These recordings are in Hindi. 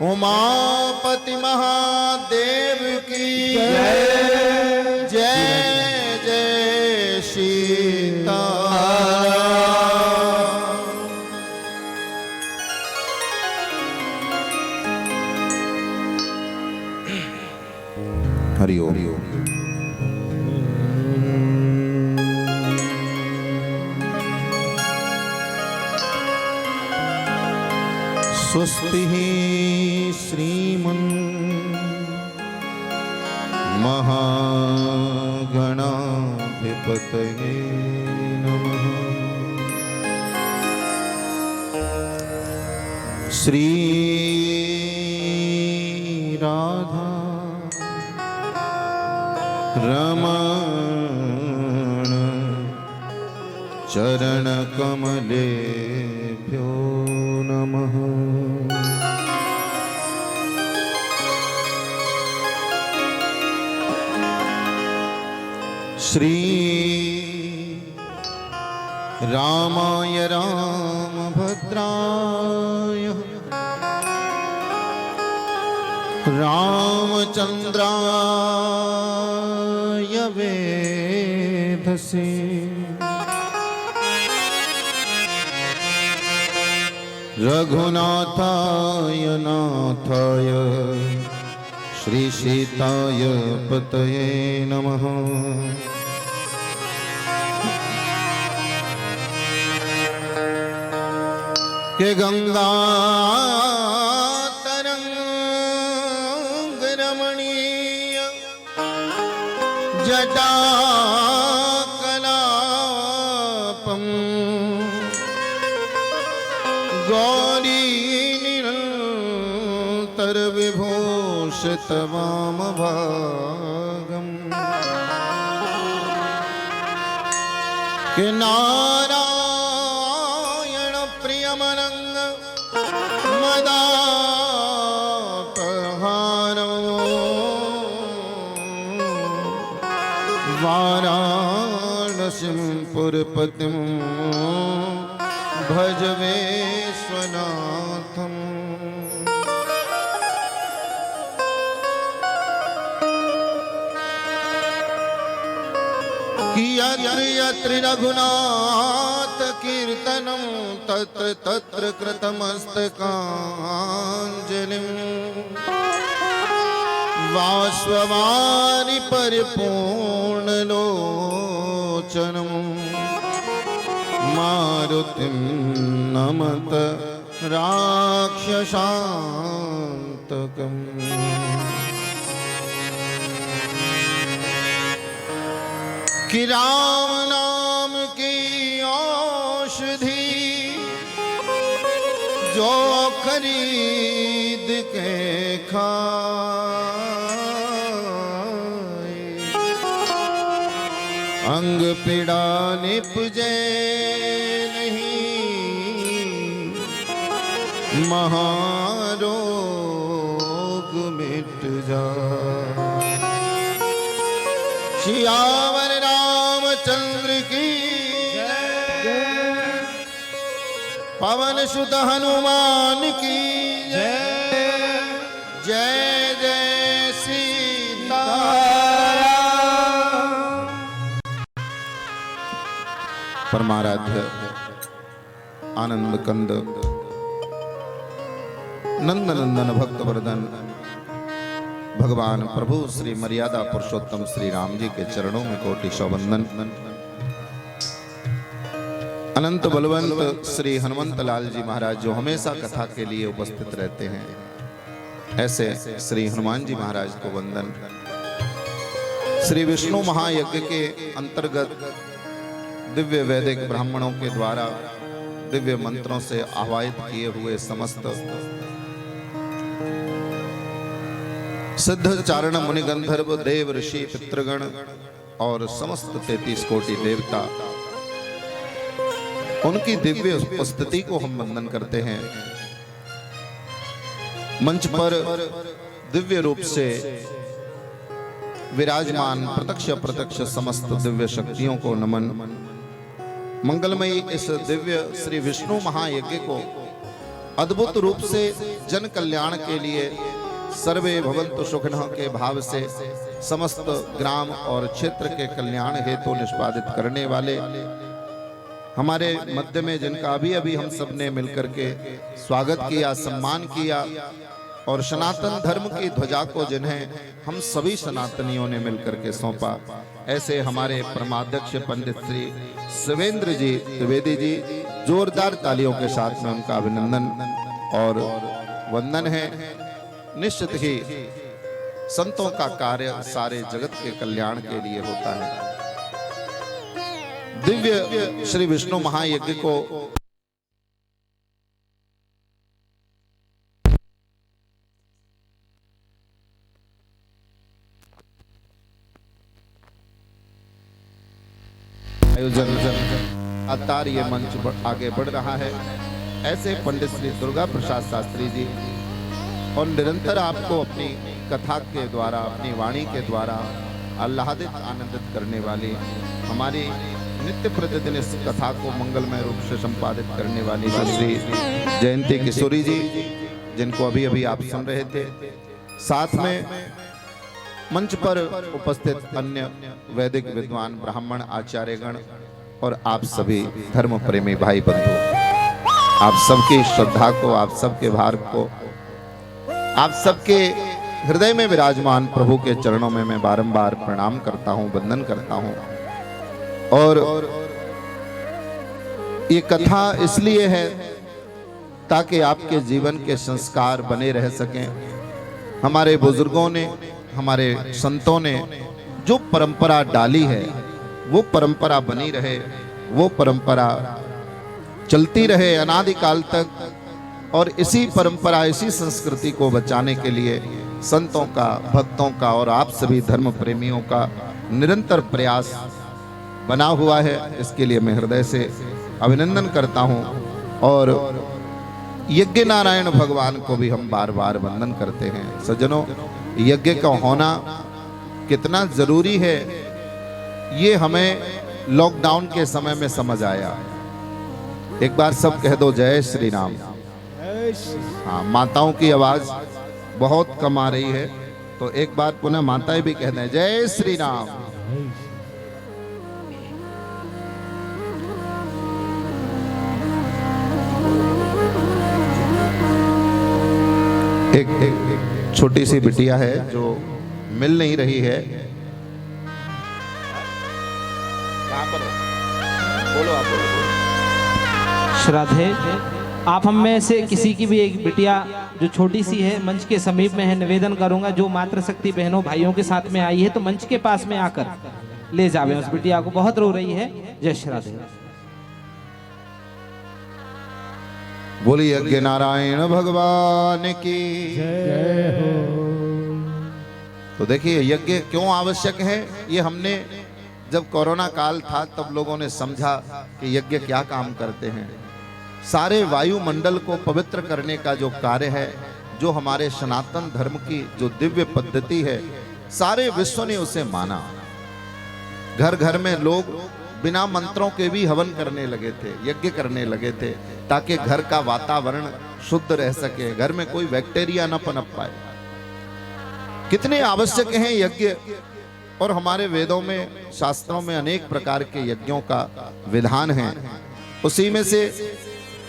उमापति महादेव की जय। जय जय सीता। हरि ओम। स्वस्ति श्रीमन् महागणाधिपतये नमः। श्री राधा रमण चरण कमलेभ्यो नमः। श्री रामाय रामभद्राय रामचंद्राय वेधसे रघुनाथाय नाथाय श्री सीताय पतये नमः। के गंगा तरंग रमणीय जटा कलापम गौरी निरंतर विभूषित वाम भागम के नारायण प्रियमनंग मदापहारो वाराणसीं पुरपतिं भज विश्वनाथम। यत्र यत्र रघुनाथ कीर्तनं तत्र तत्र कृतमस्तकाञ्जलिं वाष्पवारि परिपूर्णलोचनं मारुतिं नमत राक्षसान्तकम्। कि राम नाम की औषधि जो खरीद के खाए अंग पीड़ा निपजे नहीं महारोग मिट जाए। सियावर रामचंद्र की जय। पवन सुत हनुमान की जय। जय जय सीताराम। परमाराध्य आनंद कंद नंदनंदन भक्तवर्धन भगवान प्रभु श्री मर्यादा पुरुषोत्तम श्री राम जी के चरणों में कोटि सौवंदन। अनंत बलवंत श्री हनुमंत लाल जी महाराज जो हमेशा कथा के लिए उपस्थित रहते हैं, ऐसे श्री हनुमान जी महाराज को वंदन। श्री विष्णु महायज्ञ के अंतर्गत दिव्य वैदिक ब्राह्मणों के द्वारा दिव्य मंत्रों से आह्वाहित किए हुए समस्त सिद्ध चारण मुनि गंधर्व देव ऋषि पितृगण और समस्त 33 कोटि देवता, उनकी दिव्य उपस्थिति को हम वंदन करते हैं। मंच पर दिव्य रूप से विराजमान प्रत्यक्ष अप्रत्यक्ष समस्त दिव्य शक्तियों को नमन। मंगलमयी इस दिव्य श्री विष्णु महायज्ञ को अद्भुत रूप से जन कल्याण के लिए सर्वे भवन्तु सुखिनः के भाव से समस्त ग्राम और क्षेत्र के कल्याण हेतु निष्पादित करने वाले हमारे मध्य में जिनका अभी अभी हम सब ने मिलकर के स्वागत किया, सम्मान किया और सनातन धर्म की ध्वजा को जिन्हें हम सभी सनातनियों ने मिलकर के सौंपा, ऐसे हमारे परमाध्यक्ष पंडित श्री शिवेंद्र जी द्विवेदी जी, जोरदार तालियों के साथ में उनका अभिनंदन और वंदन है। निश्चित ही संतों का कार्य सारे जगत के कल्याण के लिए होता है। दिव्य श्री विष्णु महायज्ञ को आयोजन अतार ये मंच आगे बढ़ रहा है। ऐसे पंडित श्री दुर्गा प्रसाद शास्त्री जी और निरंतर आपको अपनी कथा के द्वारा, अपनी वाणी के द्वारा आह्लादित आनंदित करने वाली हमारी नित्य प्रतिदिन इस कथा को मंगलमय रूप से संपादित करने वाली श्री जयंती किशोरी जी, जिनको अभी अभी आप सुन रहे थे। साथ में मंच पर उपस्थित अन्य वैदिक विद्वान, ब्राह्मण, आचार्यगण और आप सभी धर्म प्रेमी भाई बंधु, आप सबकी श्रद्धा को, आप सबके भार को, आप सबके हृदय में विराजमान प्रभु के चरणों में मैं बारंबार प्रणाम करता हूं, वंदन करता हूं। और ये कथा इसलिए है ताकि आपके जीवन के संस्कार बने रह सकें। हमारे बुजुर्गों ने, हमारे संतों ने जो परंपरा डाली है वो परंपरा बनी रहे, वो परंपरा चलती रहे अनादिकाल तक। और इसी परंपरा, इसी संस्कृति को बचाने के लिए संतों का, भक्तों का और आप सभी धर्म प्रेमियों का निरंतर प्रयास बना हुआ है। इसके लिए मैं हृदय से अभिनंदन करता हूं। और यज्ञ नारायण भगवान को भी हम बार बार वंदन करते हैं। सज्जनों, यज्ञ का होना कितना जरूरी है ये हमें लॉकडाउन के समय में समझ आया। एक बार सब कह दो जय श्री राम। हाँ, माताओं की आवाज बहुत कम आ रही है, तो एक बार पुनः माताएं भी कह दें जय श्री राम। एक छोटी सी बिटिया है जो मिल नहीं रही है। कहां पर बोलो, आप बोलो। श्राद्धे, आप हम में से किसी की भी एक बिटिया जो छोटी सी है, मंच के समीप में है, निवेदन करूंगा जो मातृशक्ति बहनों भाइयों के साथ में आई है तो मंच के पास में आकर ले जावे उस बिटिया को, बहुत रो रही है। जय श्राद्धे। बोलिए यज्ञ नारायण भगवान की जय हो। तो देखिए यज्ञ क्यों आवश्यक है, ये हमने जब कोरोना काल था तब लोगों ने समझा कि यज्ञ क्या काम करते हैं। सारे वायुमंडल को पवित्र करने का जो कार्य है, जो हमारे सनातन धर्म की जो दिव्य पद्धति है, सारे विश्व ने उसे माना। घर घर में लोग बिना मंत्रों के भी हवन करने लगे थे, यज्ञ करने लगे थे, ताकि घर का वातावरण शुद्ध रह सके, घर में कोई बैक्टीरिया न पनप पाए। कितने आवश्यक हैं यज्ञ। और हमारे वेदों में, शास्त्रों में अनेक प्रकार के यज्ञों का विधान है। उसी में से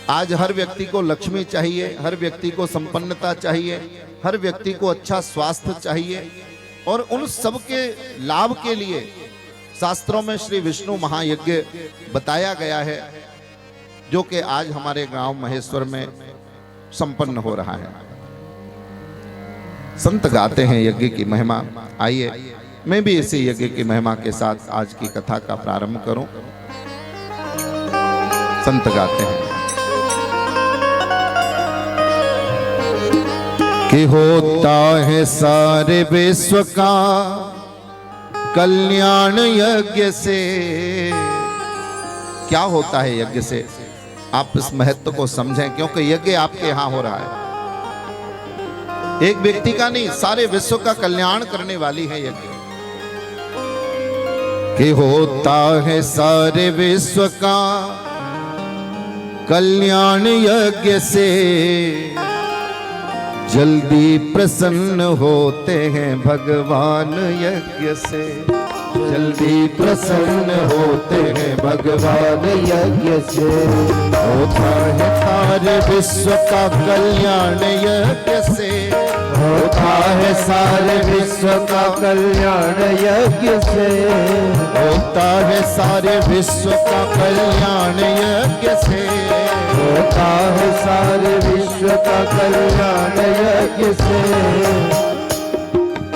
आज हर व्यक्ति को लक्ष्मी चाहिए, हर व्यक्ति को संपन्नता चाहिए, हर व्यक्ति को अच्छा स्वास्थ्य चाहिए। और उन सब के लाभ के लिए शास्त्रों में श्री विष्णु महायज्ञ बताया गया है, जो कि आज हमारे गांव महेश्वर में संपन्न हो रहा है। संत गाते हैं यज्ञ की महिमा। आइए मैं भी इसी यज्ञ की महिमा के साथ आज की कथा का प्रारंभ करूं। संत गाते हैं कि होता है सारे विश्व का कल्याण यज्ञ से। क्या होता है यज्ञ से, आप इस महत्व को समझें, क्योंकि यज्ञ आपके यहां हो रहा है। एक व्यक्ति का नहीं, सारे विश्व का कल्याण करने वाली है यज्ञ। कि होता है सारे विश्व का कल्याण यज्ञ से जल्दी प्रसन्न होते हैं भगवान यज्ञ से, जल्दी प्रसन्न होते हैं भगवान यज्ञ से। होता है सारे विश्व का कल्याण यज्ञ से, होता है सारे विश्व का कल्याण यज्ञ से, होता है सारे विश्व का कल्याण यज्ञ से, होता है सारे विश्व का कल्याण यज्ञ से।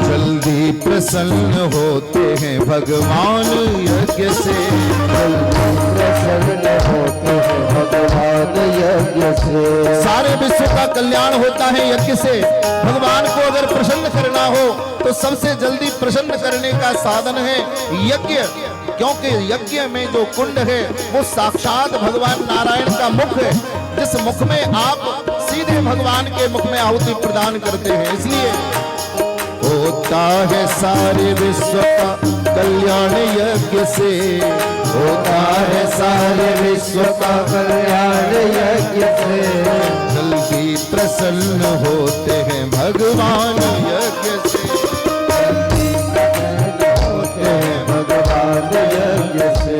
जल्दी प्रसन्न होते हैं भगवान यज्ञ से, जल्दी प्रसन्न होते हैं भगवान यज्ञ से। सारे विश्व का कल्याण होता है यज्ञ से। भगवान को अगर प्रसन्न करना हो तो सबसे जल्दी प्रसन्न करने का साधन है यज्ञ, क्योंकि यज्ञ में जो कुंड है वो साक्षात भगवान नारायण का मुख है, जिस मुख में आप सीधे भगवान के मुख में आहुति प्रदान करते हैं। इसलिए होता है सारे विश्व का कल्याण यज्ञ से, होता है सारे विश्व का कल्याण यज्ञ से। जल्दी प्रसन्न होते हैं भगवान यज्ञ से, जल्दी प्रसन्न होते हैं भगवान यज्ञ से।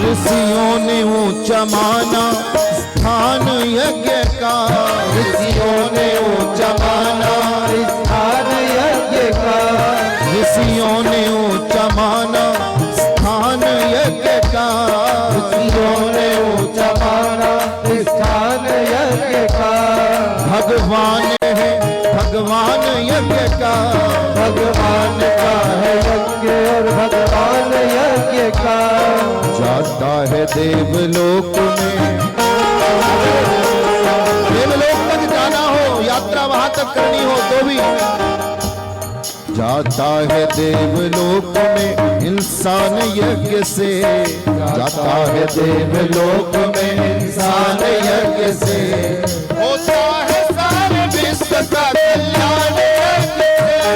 ऋषियों ने ऊंचा माना स्थान यज्ञ का, ऋषियों ने ऊंचा माना स्थान यज्ञ का, ऋषियों ने ऊंचा माना स्थान यज्ञ का, ऋषियों ने ऊंचा माना स्थान यज्ञ का। भगवान है भगवान यज्ञ का, भगवान का है यज्ञ और भगवान यज्ञ का। जाता है देवलोक में, देवलोक तक जाना हो, यात्रा वहां तक करनी हो तो भी जाता है देवलोक में इंसान यज्ञ से, जाता है देवलोक में इंसान यज्ञ से। होता है सारे विश्व का कल्याण यज्ञ से,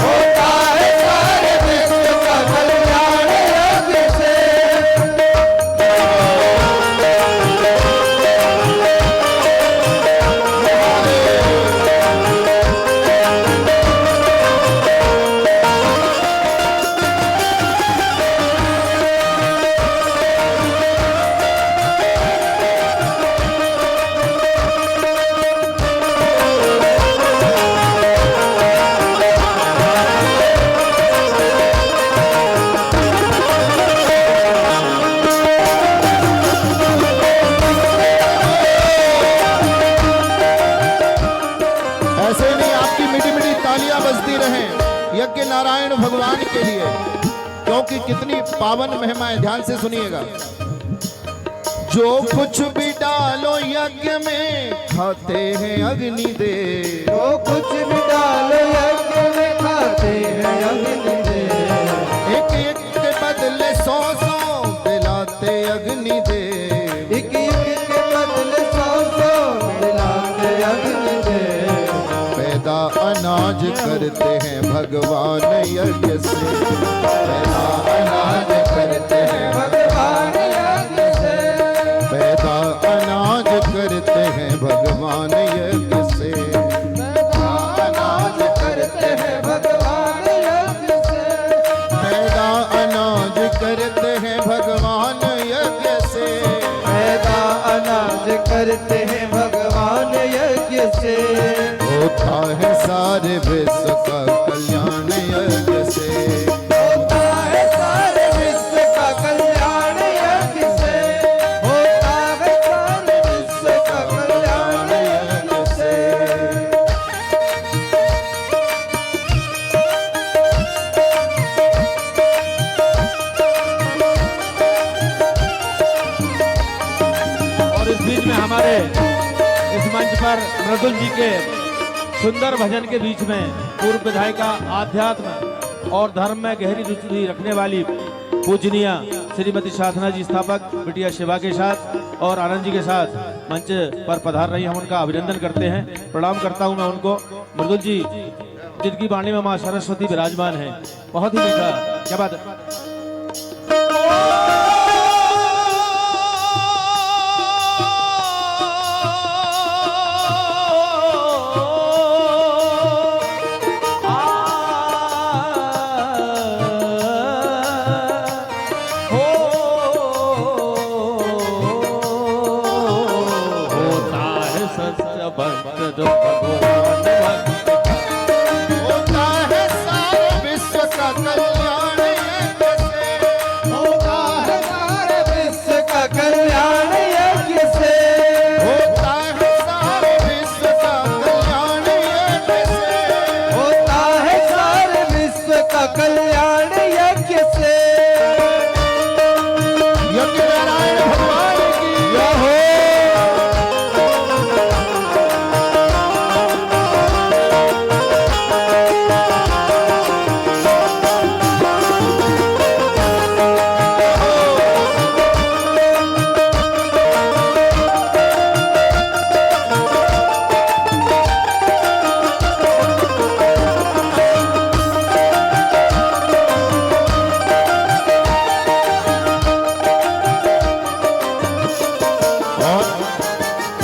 होता है सारे विश्व का कल्याण यज्ञ से। ऐसे नहीं आपकी मीठी मीठी तालियां बजती रहें यज्ञ नारायण भगवान के लिए, क्योंकि कितनी पावन महिमा है। ध्यान से सुनिएगा। जो कुछ भी डालो यज्ञ में खाते हैं अग्निदेव, जो कुछ भी डालो यज्ञ में खाते हैं अग्निदेव। एक एक के बदले 100-100 दिलाते अग्निदेव, एक एक के बदले 100-100 दिलाते अग्निदेव। पैदा अनाज करते हैं भगवान यज्ञ से, पैदा अनाज करते हैं भगवान यज्ञ से, पैदा अनाज करते हैं भगवान यज्ञ से, पैदा अनाज करते हैं भगवान यज्ञ से, पैदा अनाज करते हैं भगवान यज्ञ से, पैदा अनाज करते हैं भगवान यज्ञ से। होता है सारे विश्व का कल्याण यज्ञ से, होता है सारे विश्व पर मृदुल जी के सुंदर भजन के बीच में पूर्व विधायिका, आध्यात्म और धर्म में गहरी रुचि रखने वाली पूजनीय श्रीमती साधना जी स्थापक बिटिया शिवा के साथ और आनंद जी के साथ मंच पर पधार रही, हम उनका अभिनंदन करते हैं, प्रणाम करता हूं मैं उनको। मृदुल जी जिनकी वाणी में मां सरस्वती विराजमान है, बहुत ही मीठा, क्या बात है।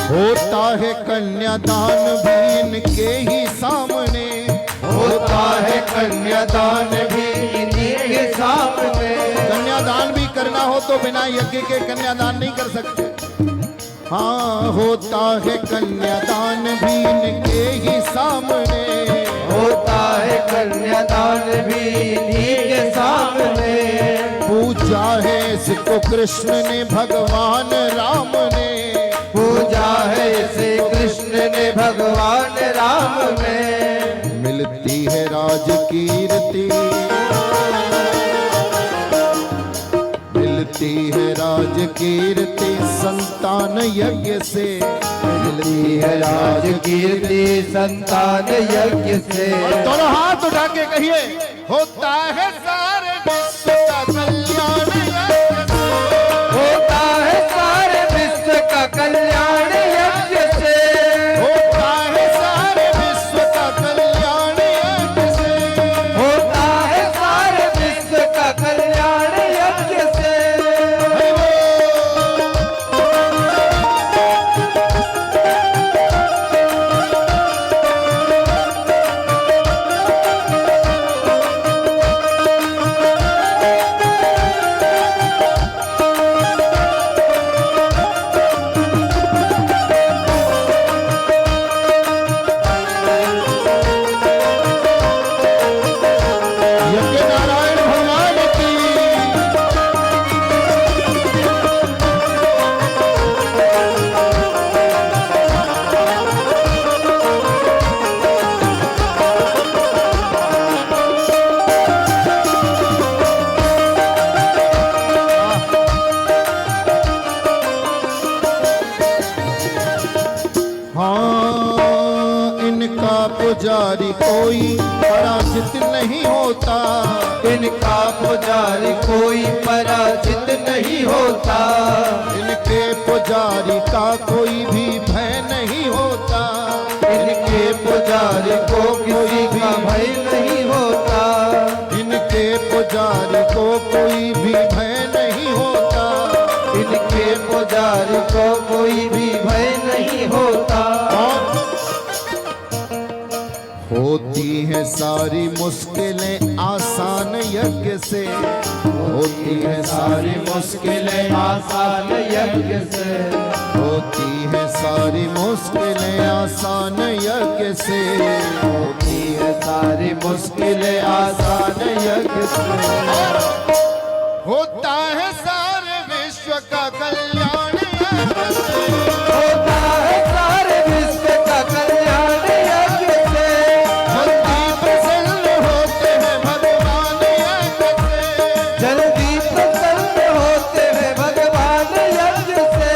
होता है कन्यादान भी इनके ही सामने, होता है कन्यादान भी इनके सामने। कन्यादान भी करना हो तो बिना यज्ञ के कन्यादान नहीं कर सकते। हाँ, होता है कन्यादान भी इनके ही सामने, होता है कन्यादान भी इनके सामने। पूजा है इसको कृष्ण ने भगवान राम ने, पूजा है इसे कृष्ण ने भगवान राम में। मिलती है राज कीर्ति, मिलती है राज कीर्ति संतान यज्ञ से, मिलती है राज कीर्ति संतान यज्ञ से। और दोनों हाथ उठा के कहिए, होता है सारे विश्व का कल्याण यज्ञ से, होता है सारे विश्व का कल्याण यज्ञ से, होता है सारे विश्व का कल्याण यज्ञ से, होता है सारे विश्व का कल्याण यज्ञ से। हरि बोल। यज्ञ नारायण भगवान की। हाँ, इनका पुजारी कोई पराजित नहीं होता, इनका पुजारी कोई पराजित नहीं होता, इनके पुजारी का कोई भी भय नहीं होता, इनके पुजारी को किसी का भय नहीं होता, इनके पुजारी को कोई भी भय नहीं होता, इनके पुजारी को कोई भी भय नहीं होता। होती है सारी मुश्किलें आसान यज्ञ से, होती है सारी मुश्किलें आसान यज्ञ से, होती है सारी मुश्किलें आसान यज्ञ से, होती है सारी मुश्किलें आसान यज्ञ से। होता है सारे विश्व का कल्याण यज्ञ से, होता है सारे विश्व का कल्याण यज्ञ से। जल्दी प्रसन्न होते हैं भगवान यज्ञ से, जल्दी प्रसन्न होते हैं भगवान यज्ञ से।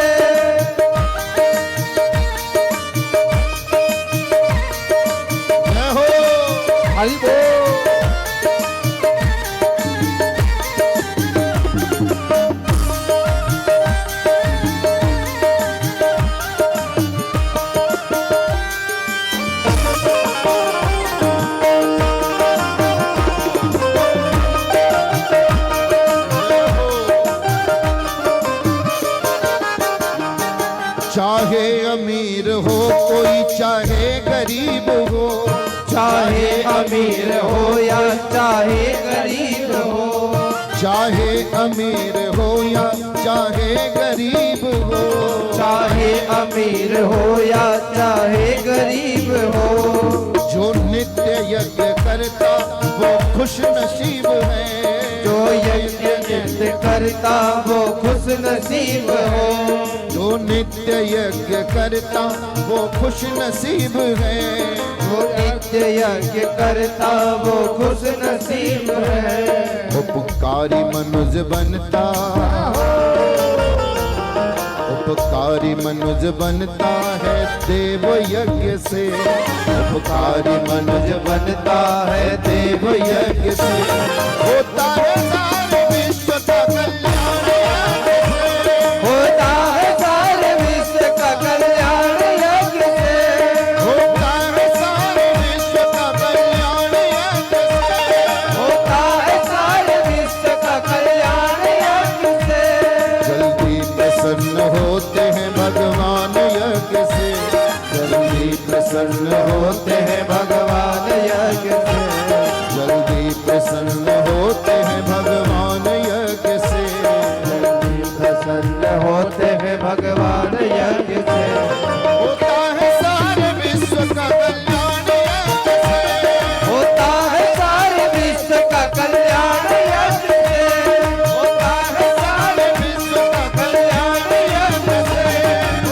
हो, चाहे अमीर हो या चाहे गरीब हो, चाहे अमीर हो या चाहे गरीब हो, चाहे अमीर हो या चाहे गरीब हो, जो नित्य यज्ञ करता वो खुश नसीब है, जो यज्ञ नित्य करता वो खुश नसीब हो, जो नित्य यज्ञ करता वो खुश नसीब है, जो नित्य यज्ञ करता वो खुश नसीब है। उपकारी मनुज बनता, उपकारी मनुज बनता है देव यज्ञ से, उपकारी मनुज बनता है देव यज्ञ से, होता है सारे विश्व का कल्याण यज्ञ से, होता है सारे विश्व का कल्याण यज्ञ से, होता है सारे विश्व का कल्याण यज्ञ से, होता है सारे विश्व का कल्याण यज्ञ से, जल्दी प्रसन्न होते हैं भगवान यज्ञ से, जल्दी प्रसन्न होते हैं भगवान यज्ञ से, जल्दी प्रसन्न होते हैं भगवान यज्ञ से, प्रसन्न होते हैं भगवान यज्ञ से, होता है सारे विश्व का कल्याण यज्ञ से, होता है सारे विश्व का कल्याण यज्ञ से, होता है सारे विश्व का कल्याण यज्ञ से,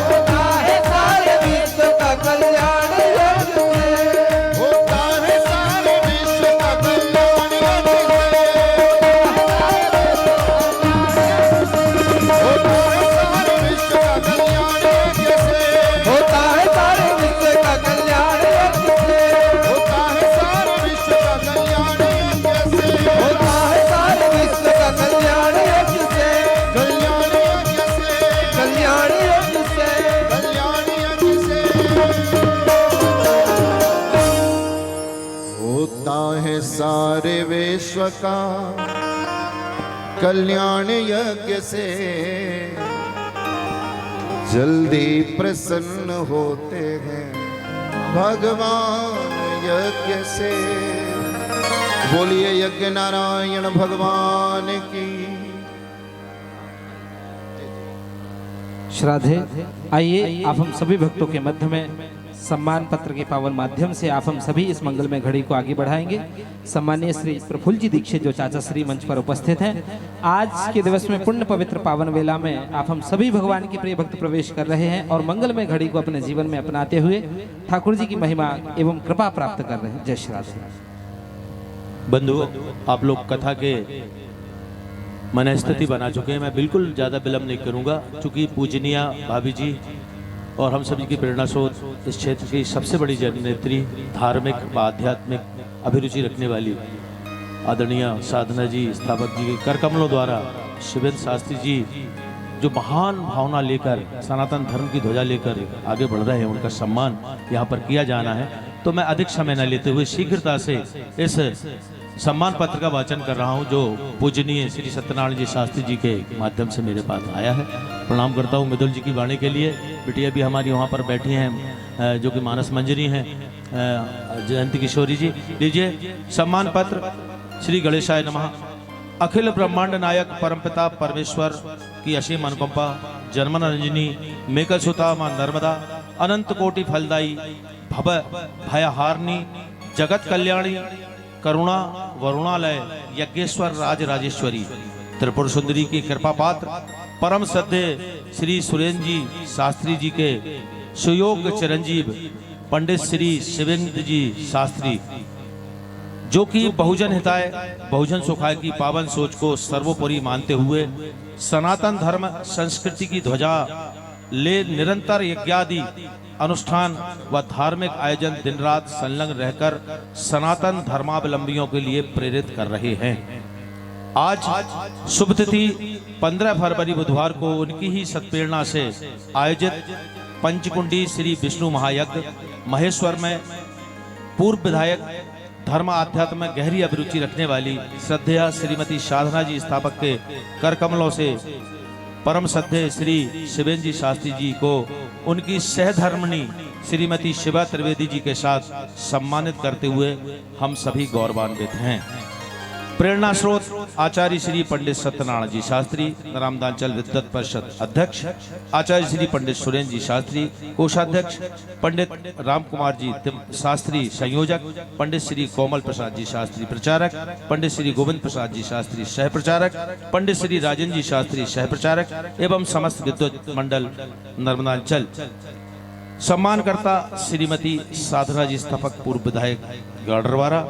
होता है सारे विश्व का कल्याण यज्ञ से, होता है सारे विश्व का कल्याण यज्ञ से, होता है सारे विश्व का कल्याण यज्ञ से, होता है सारे विश्व का कल्याण यज्ञ से, होता है सारे विश्व का कल्याण यज्ञ से, होता है सारे विश्व का कल्याण यज्ञ से, कल्याण यज्ञ से, कल्याण यज्ञ से, कल्याण यज्ञ से, होता है सारे विश्व का कल्याण यज्ञ से, जल्दी प्रसन्न होते हैं भगवान यज्ञ से। बोलिए यज्ञ नारायण भगवान की। श्राद्धे आइए आप हम सभी भक्तों के मध्य में सम्मान पत्र के पावन माध्यम से आप हम सभी इस मंगलमय घड़ी को आगे बढ़ाएंगे। सम्मानीय श्री प्रफुल्ल जी दीक्षित जो चाचा श्री मंच पर उपस्थित हैं, आज के दिवस में पुण्य पवित्र पावन वेला में आप हम सभी भगवान के प्रिय भक्त प्रवेश कर रहे हैं और मंगलमय घड़ी को अपने जीवन में अपनाते हुए ठाकुर जी की महिमा एवं कृपा प्राप्त कर रहे हैं। जय श्री राधे। बंधु, आप लोग कथा के मनस्थिति बना चुके हैं। मैं बिल्कुल ज़्यादा विलम्ब नहीं करूंगा, चूंकि पूजनीय भाभी जी और हम सभी की प्रेरणा स्रोत इस क्षेत्र की सबसे बड़ी जननेत्री, धार्मिक व आध्यात्मिक अभिरुचि रखने वाली आदरणीय साधना जी स्थापक जी के कर कमलों द्वारा शिवेंद्र शास्त्री जी जो महान भावना लेकर सनातन धर्म की ध्वजा लेकर आगे बढ़ रहे हैं, उनका सम्मान यहाँ पर किया जाना है। तो मैं अधिक समय न लेते हुए शीघ्रता से इस सम्मान पत्र का वाचन कर रहा हूं, जो पूजनीय श्री सत्यनारायण जी शास्त्री जी के माध्यम से मेरे पास आया है। प्रणाम करता हूं मृदुल जी की वाणी के लिए। बिटिया भी हमारी वहां पर बैठी हैं, जो कि मानस मंजरी हैं, जयंती किशोरी जी। लीजिए सम्मान पत्र। श्री गणेशाय नमः। अखिल ब्रह्मांड नायक परमपिता परमेश्वर की असीम अनुकंपा, जन्मन रंजनी मेकल सुता मां नर्मदा, अनंत कोटि फलदायी भव भयहारिणी जगत कल्याणी करुणा वरुणालय यज्ञेश्वर राज राजेश्वरी त्रिपुर सुंदरी की कृपा पात्र परम श्रद्धे श्री सुरेंद्र जी शास्त्री जी के सुयोग चिरंजीव पंडित श्री शिवेंद्र जी शास्त्री, जो कि बहुजन हिताय बहुजन सुखाय की पावन सोच को सर्वोपरि मानते हुए सनातन धर्म संस्कृति की ध्वजा ले निरंतर यज्ञादि अनुष्ठान व धार्मिक आयोजन दिन रात संलग्न रहकर सनातन धर्मावलंबियों के लिए प्रेरित कर रहे हैं। आज शुभ तिथि 15 फरवरी बुधवार को उनकी ही सत्प्रेरणा से आयोजित पंचकुंडी श्री विष्णु महायज्ञ महेश्वर में पूर्व विधायक धर्म आध्यात्म में गहरी अभिरुचि रखने वाली श्रद्धेय श्रीमती साधना जी स्थापक के कर कमलों से परम श्रद्धेय श्री शिवेंद्र जी शास्त्री जी को उनकी सहधर्मिणी श्रीमती शिवा त्रिवेदी जी के साथ सम्मानित करते हुए हम सभी गौरवान्वित हैं। प्रेरणा स्रोत आचार्य श्री पंडित सत्यनारायण जी शास्त्री, रामदांचल विद्वत परिषद अध्यक्ष, आचार्य श्री पंडित सुरेंद्र जी शास्त्री कोषाध्यक्ष, पंडित राम कुमार जी शास्त्री संयोजक, पंडित श्री कोमल प्रसाद जी शास्त्री प्रचारक, पंडित श्री गोविंद प्रसाद जी शास्त्री सह प्रचारक, पंडित श्री राजेंद्र जी शास्त्री सह प्रचारक एवं समस्त विद्वत मंडल नर्मदांचल। सम्मानकर्ता श्रीमती साधना जी स्थापक पूर्व विधायक गाडरवारा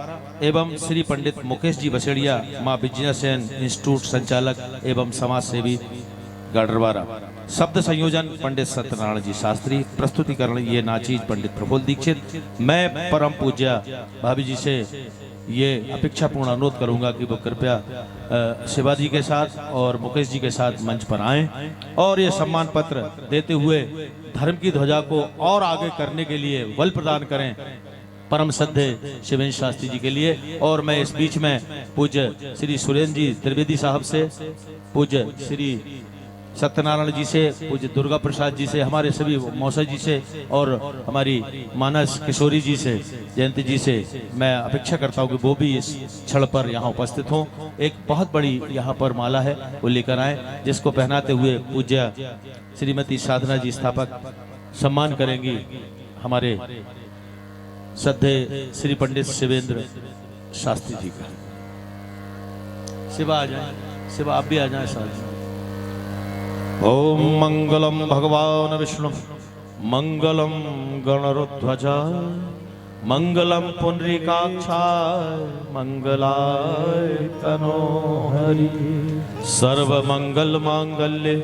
एवं श्री पंडित मुकेश जी बसेड़िया मां बिजनेस एंड इंस्टीट्यूट संचालक एवं समाज सेवी गाडरवारा। शब्द संयोजन पंडित सत्यनारायण जी शास्त्री, प्रस्तुतिकरण ये नाचीज पंडित प्रफुल्ल दीक्षित। मैं परम पूज्य भाभी जी से ये अपेक्षापूर्ण अनुरोध करूंगा कि वो कृपया शिवाजी के साथ और मुकेश जी के साथ मंच पर आएं और ये सम्मान पत्र देते हुए धर्म की ध्वजा को और आगे करने के लिए बल प्रदान करें परम श्रद्धेय शिवेंद्र शास्त्री जी के लिए। और मैं इस बीच में पूज्य श्री सुरेंद्र जी त्रिवेदी साहब से, पूज्य श्री सत्यनारायण जी से, पूज्य दुर्गा प्रसाद जी से, हमारे सभी मौसा जी से और हमारी मानस किशोरी जी से, जयंती जी से मैं अपेक्षा करता हूं कि वो भी इस क्षण पर यहाँ उपस्थित हों। एक बहुत बड़ी यहाँ पर माला है वो लेकर आए, जिसको पहनाते हुए पूज्य श्रीमती साधना जी स्थापक सम्मान करेंगी हमारे श्रद्धेय श्री पंडित शिवेंद्र शास्त्री जी का। शिवा आ जाए, शिवा आप भी आ जाए साथ। ओम मंगलम भगवान विष्णु मंगलम गणरुध्वजा मंगलम पुंडरीकाक्षाय मंगलाय तनोहरि सर्व मंगल मांगल्ये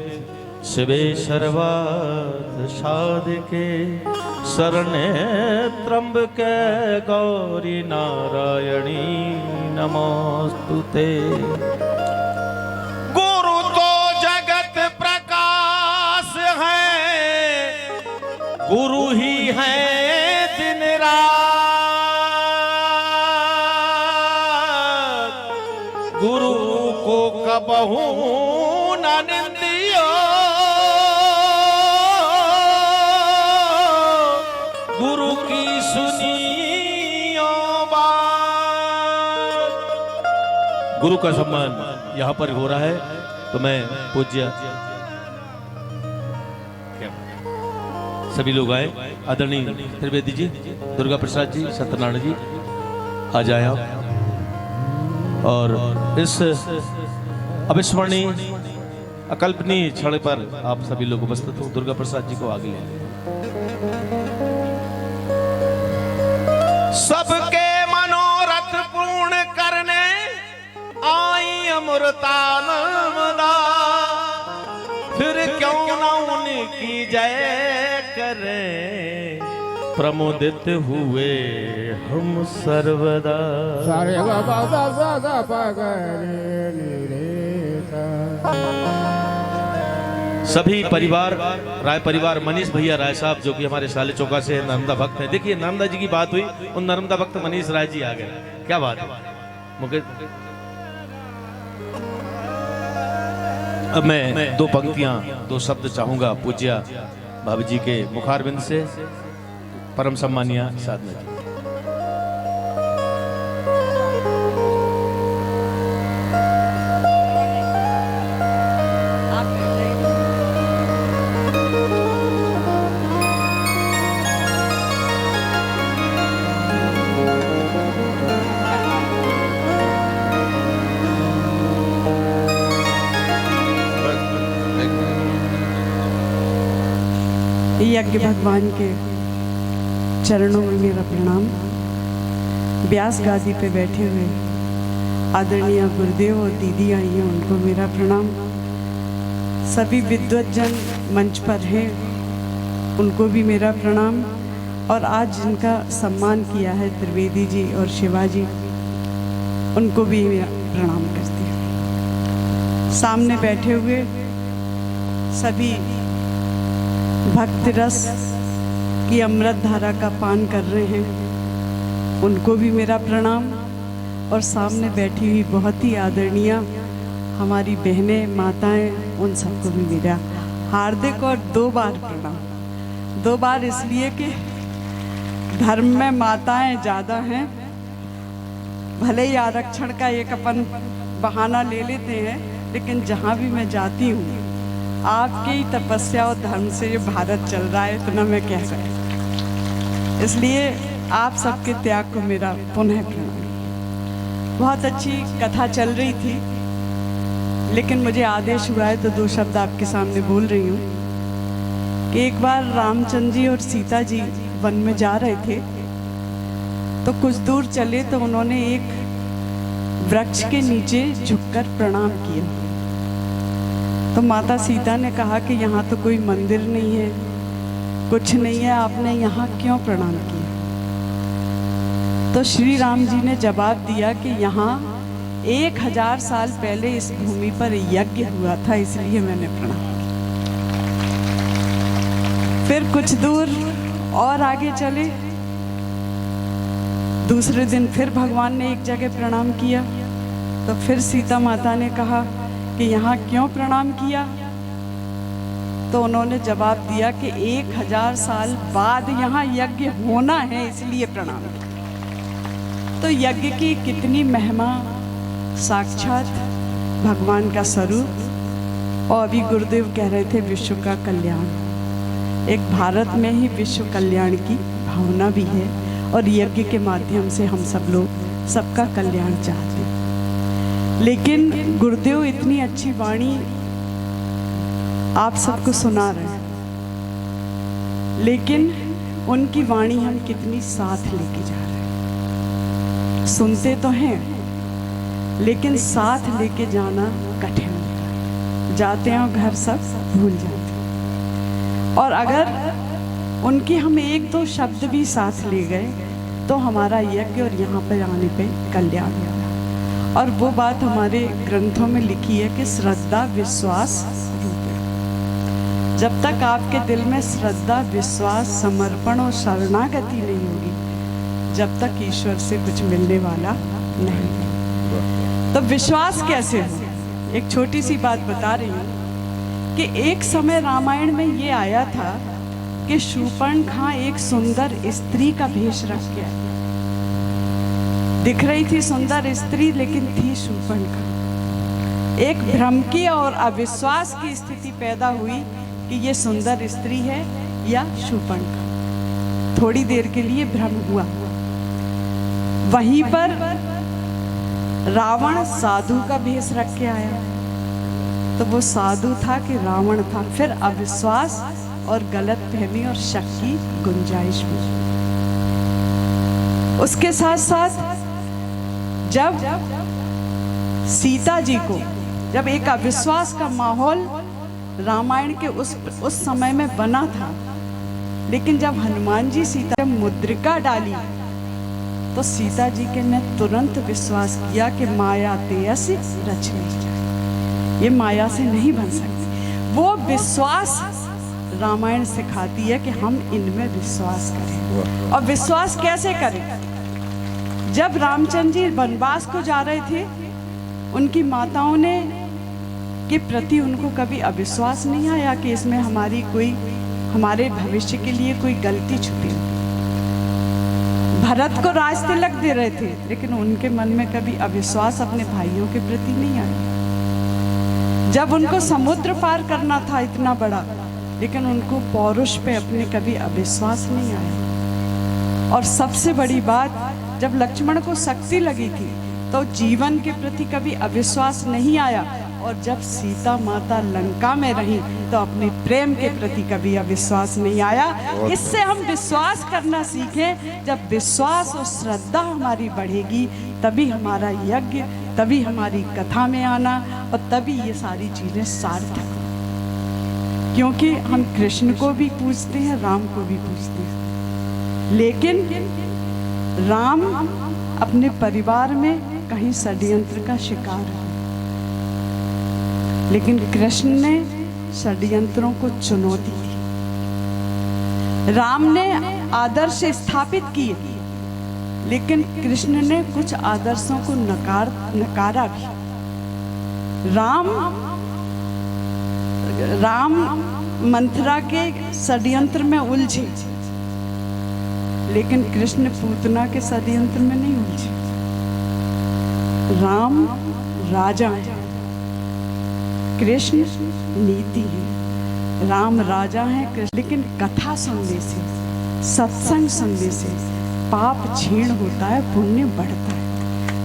शिवे सर्वार्थ साधिके शरणे त्र्यंबके गौरी नारायणी नमोस्तुते। गुरु तो जगत प्रकाश है, गुरु ही है दिन रात, गुरु को कबहू न निंदियो, गुरु की सुनियो बात। गुरु का सम्मान यहाँ पर हो रहा है, तो मैं पूज्य सभी लोग आए, आदरणीय त्रिवेदी जी, दुर्गा प्रसाद जी, सत्यनारायण जी आ जाए आप। और इस अविस्मरणीय अकल्पनीय क्षण पर आप सभी लोग उपस्थित हो। दुर्गा प्रसाद जी को आगे ले। सबके मनोरथ पूर्ण करने आई अमृतानंदा, फिर क्यों न उनकी जय करें, प्रमोदित हुए हम सर्वदा। सारे बाबा दादा सभी परिवार, राय परिवार, मनीष भैया राय साहब जो कि हमारे साले चौका से नर्मदा भक्त हैं। देखिए नर्मदा जी की बात हुई, उन नर्मदा भक्त मनीष राय जी आ गए, क्या बात है। मुकेश, अब मैं दो पंक्तियां, दो शब्द चाहूंगा पूज्य भाभी जी के मुखारविंद से। परम सम्मानीय साधना जी। यज्ञ भगवान के चरणों में मेरा प्रणाम। व्यास गादी पे बैठे हुए आदरणीय गुरुदेव और दीदी आई हैं, उनको मेरा प्रणाम। सभी विद्वत जन मंच पर हैं, उनको भी मेरा प्रणाम। और आज जिनका सम्मान किया है त्रिवेदी जी और शिवाजी, उनको भी मेरा प्रणाम करती हूँ। सामने बैठे हुए सभी भक्त रस की अमृत धारा का पान कर रहे हैं, उनको भी मेरा प्रणाम। और सामने बैठी हुई बहुत ही आदरणीय हमारी बहनें माताएं, उन सबको भी मेरा हार्दिक और 2 बार प्रणाम। 2 बार इसलिए कि धर्म में माताएं ज़्यादा हैं। भले ही आरक्षण का एक अपन बहाना ले लेते हैं, लेकिन जहाँ भी मैं जाती हूँ आपके ही तपस्या और धर्म से ये भारत चल रहा है, इतना मैं कह सकती। इसलिए आप सबके त्याग को मेरा पुनः प्रणाम। बहुत अच्छी कथा चल रही थी, लेकिन मुझे आदेश हुआ है तो 2 शब्द आपके सामने बोल रही हूँ कि एक बार रामचंद्र जी और सीता जी वन में जा रहे थे, तो कुछ दूर चले तो उन्होंने एक वृक्ष के नीचे झुककर प्रणाम किया। तो माता सीता ने कहा कि यहाँ तो कोई मंदिर नहीं है, कुछ नहीं है, आपने यहाँ क्यों प्रणाम किया? तो श्री राम जी ने जवाब दिया कि यहाँ 1000 साल पहले इस भूमि पर यज्ञ हुआ था, इसलिए मैंने प्रणाम किया। फिर कुछ दूर और आगे चले, दूसरे दिन फिर भगवान ने एक जगह प्रणाम किया। तो फिर सीता माता ने कहा कि यहाँ क्यों प्रणाम किया? तो उन्होंने जवाब दिया कि 1000 साल बाद यहाँ यज्ञ होना है, इसलिए प्रणाम किया। तो यज्ञ की कितनी महिमा, साक्षात भगवान का स्वरूप। और अभी गुरुदेव कह रहे थे विश्व का कल्याण, एक भारत में ही विश्व कल्याण की भावना भी है, और यज्ञ के माध्यम से हम सब लोग सबका कल्याण चाहते हैं। लेकिन गुरुदेव इतनी अच्छी वाणी आप सबको सुना रहे हैं, लेकिन उनकी वाणी हम कितनी साथ लेके जा रहे हैं। सुनते तो हैं, लेकिन साथ लेके जाना कठिन होता है। जाते हैं और घर सब भूल जाते हैं। और अगर उनकी हम 1-2 शब्द भी साथ ले गए तो हमारा यज्ञ और यहाँ पर आने पे कल्याण होगा। और वो बात हमारे ग्रंथों में लिखी है कि श्रद्धा विश्वास रूप है। जब तक आपके दिल में श्रद्धा, विश्वास, समर्पण और शरणागति नहीं होगी, जब तक ईश्वर से कुछ मिलने वाला नहीं है। तो विश्वास कैसे हो? एक छोटी सी बात बता रही हूँ कि एक समय रामायण में ये आया था कि शूर्पणखा एक सुंदर स्त्री का भेष रख के दिख रही थी, सुंदर स्त्री, लेकिन थी शूर्पणखा। एक भ्रम की और अविश्वास की स्थिति पैदा हुई कि ये सुंदर स्त्री है या शूर्पणखा। थोड़ी देर के लिए भ्रम हुआ। वहीं पर रावण साधु का भेष रख के आया, तो वो साधु था कि रावण था। फिर अविश्वास और गलतफहमी और शक की गुंजाइश हुई। उसके साथ साथ जब सीता जी को, जब एक अविश्वास का माहौल रामायण के उस समय में बना था, लेकिन जब हनुमान जी सीता ने मुद्रिका डाली तो सीता जी के ने तुरंत विश्वास किया कि माया तेयस रच नहीं जाए, ये माया से नहीं बन सकती। वो विश्वास रामायण सिखाती है कि हम इनमें विश्वास करें। और विश्वास कैसे करें? जब रामचंद्र जी वनवास को जा रहे थे, उनकी माताओं ने के प्रति उनको कभी अविश्वास नहीं आया कि इसमें हमारे भविष्य के लिए कोई गलती छुपी हो। भरत को राज तिलक दे रहे थे, लेकिन उनके मन में कभी अविश्वास अपने भाइयों के प्रति नहीं आया। जब उनको समुद्र पार करना था इतना बड़ा, लेकिन उनको पौरुष पे अपने कभी अविश्वास नहीं आया। और सबसे बड़ी बात, जब लक्ष्मण को शक्ति लगी थी तो जीवन के प्रति कभी अविश्वास नहीं आया, और जब सीता माता लंका में रही तो अपने प्रेम के प्रति कभी अविश्वास नहीं आया। इससे हम विश्वास करना सीखें। जब विश्वास और श्रद्धा हमारी बढ़ेगी, तभी हमारा यज्ञ, तभी हमारी कथा में आना, और तभी ये सारी चीजें सार्थक। क्योंकि हम कृष्ण को भी पूजते हैं, राम को भी पूजते हैं, लेकिन राम अपने परिवार में कहीं षड्यंत्र का शिकार है, लेकिन कृष्ण ने षड्यंत्रों को चुनौती दी। राम ने आदर्श स्थापित किए, लेकिन कृष्ण ने कुछ आदर्शों को नकारा भी। राम मंथरा के षड्यंत्र में उलझे, लेकिन कृष्ण पूतना के षड्यंत्र में नहीं उलझे। राम राजा है, कृष्ण नीति है। राम राजा है कृष्ण, लेकिन कथा सुनने से, सत्संग सुनने से पाप क्षीण होता है, पुण्य बढ़ता है।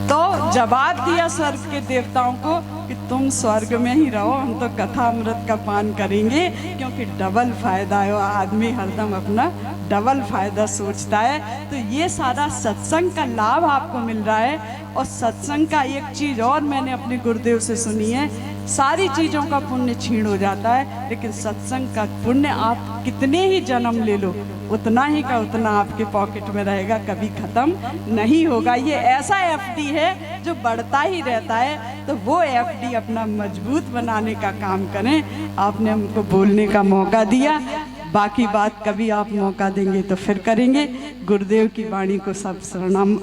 तो जवाब दिया स्वर्ग के देवताओं को कि तुम स्वर्ग में ही रहो, हम तो कथा अमृत का पान करेंगे, क्योंकि डबल फायदा है। आदमी हरदम अपना डबल फायदा सोचता है। तो ये सारा सत्संग का लाभ आपको मिल रहा है। और सत्संग का एक चीज़ और मैंने अपने गुरुदेव से सुनी है, सारी चीज़ों का पुण्य क्षीण हो जाता है, लेकिन सत्संग का पुण्य आप कितने ही जन्म ले लो, उतना ही का उतना आपके पॉकेट में रहेगा, कभी ख़त्म नहीं होगा। ये ऐसा एफडी है जो बढ़ता ही रहता है। तो वो एफडी अपना मजबूत बनाने का काम करें। आपने हमको बोलने का मौका दिया, बाकी बात कभी आप मौका देंगे तो फिर करेंगे। गुरुदेव की वाणी को सब प्रणाम,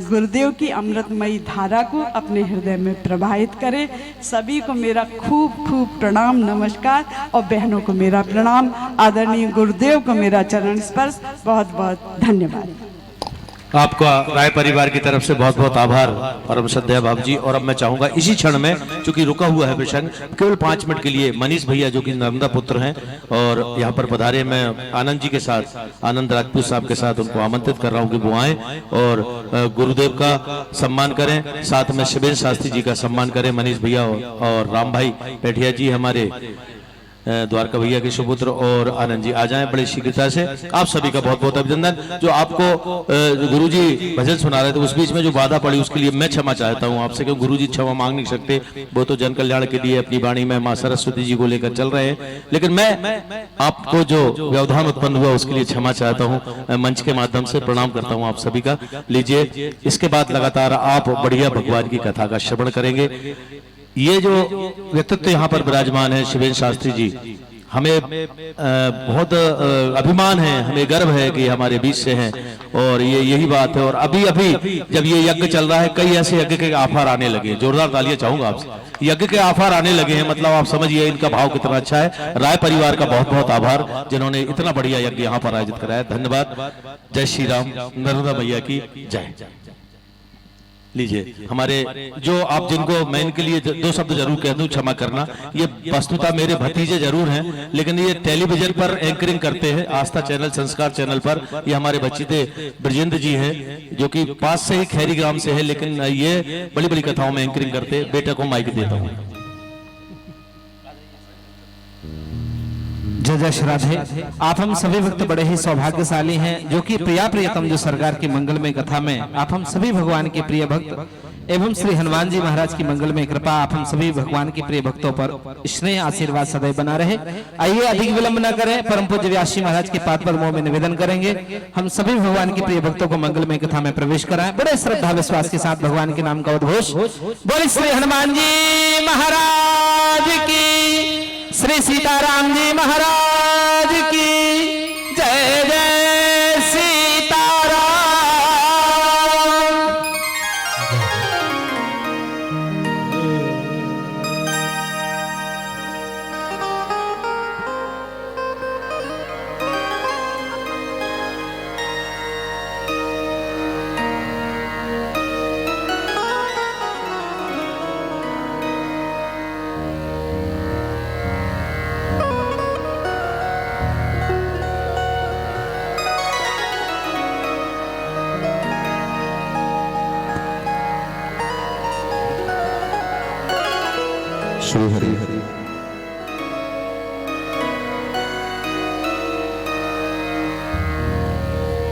गुरुदेव की अमृतमयी धारा को अपने हृदय में प्रवाहित करें। सभी को मेरा खूब खूब प्रणाम, नमस्कार। और बहनों को मेरा प्रणाम, आदरणीय गुरुदेव को मेरा चरण स्पर्श, बहुत बहुत धन्यवाद। आपका राय परिवार की तरफ से बहुत बहुत आभार परम श्रद्धेय बाबू जी। और अब मैं चाहूंगा इसी क्षण में, चूंकि रुका हुआ है प्रसंग, केवल 5 मिनट के लिए मनीष भैया जो कि नर्मदा पुत्र हैं और यहाँ पर पधारे, मैं आनंद जी के साथ, आनंद राजपूत साहब के साथ उनको आमंत्रित कर रहा हूँ कि वो आए और गुरुदेव का सम्मान करें, साथ में शिवेंद्र शास्त्री जी का सम्मान करें। मनीष भैया और राम भाई पेठिया जी हमारे द्वारका भैया के सुपुत्र और आनंद जी आ जाएं बड़ी शीघ्रता से। आप सभी का बहुत बहुत अभिनंदन। जो आपको गुरुजी भजन सुना रहे थे, उस बीच में जो बाधा पड़ी उसके लिए मैं क्षमा चाहता हूं आपसे, क्योंकि गुरुजी क्षमा मांग नहीं सकते, वो तो जन कल्याण के लिए अपनी वाणी में मां सरस्वती जी को लेकर चल रहे हैं। लेकिन मैं आपको जो व्यवधान उत्पन्न हुआ उसके लिए क्षमा चाहता हूँ, मंच के माध्यम से प्रणाम करता हूँ आप सभी का। लीजिए, इसके बाद लगातार आप बढ़िया भगवान की कथा का श्रवण करेंगे। ये जो व्यक्तित्व यहाँ पर विराजमान है शिवेंद्र शास्त्री जी, हमें बहुत अभिमान है, हमें गर्व है कि हमारे बीच से हैं। और ये यही बात है। और अभी अभी जब ये यज्ञ चल रहा है, कई ऐसे यज्ञ के आफार आने लगे हैं। जोरदार तालियां चाहूंगा आपसे। यज्ञ के आफार आने लगे हैं, मतलब आप समझिए इनका भाव कितना अच्छा है। राय परिवार का बहुत बहुत आभार जिन्होंने इतना बढ़िया यज्ञ यहाँ पर आयोजित कराया। धन्यवाद। जय श्री राम, नर्मदा मैया की जय। लीजिए, हमारे जो आप जिनको मैं इनके लिए 2 शब्द जरूर कह दूं, क्षमा करना। ये वस्तुतः मेरे भतीजे जरूर हैं, लेकिन ये टेलीविजन पर एंकरिंग करते हैं, आस्था चैनल, संस्कार चैनल पर। ये हमारे बच्चे ब्रजेंद्र जी हैं, जो कि पास से ही खैरी ग्राम से है, लेकिन ये बड़ी बड़ी कथाओं में एंकरिंग करते हैं। बेटे को माइक देता हूँ। जय जय श्राद्धे। आप हम सभी भक्त बड़े ही सौभाग्यशाली हैं, जो कि प्रिया प्रियतम जो सरकार की मंगलमय कथा में आप हम सभी भगवान के प्रिय भक्त एवं श्री हनुमान जी महाराज की मंगलमय कृपा आप हम सभी भगवान के प्रिय भक्तों पर स्नेह आशीर्वाद सदैव बना रहे। आइए, अधिक विलंब न करें, परम पूज्य व्यास जी महाराज के पाद पद्मों में निवेदन करेंगे, हम सभी भगवान के प्रिय भक्तों को मंगलमय कथा में प्रवेश कराएं। बड़े श्रद्धा विश्वास के साथ भगवान के नाम का उद्घोष। बोले श्री हनुमान जी महाराज की, श्री सीताराम जी महाराज की जय। जय सीताराम। श्री हरि हरि।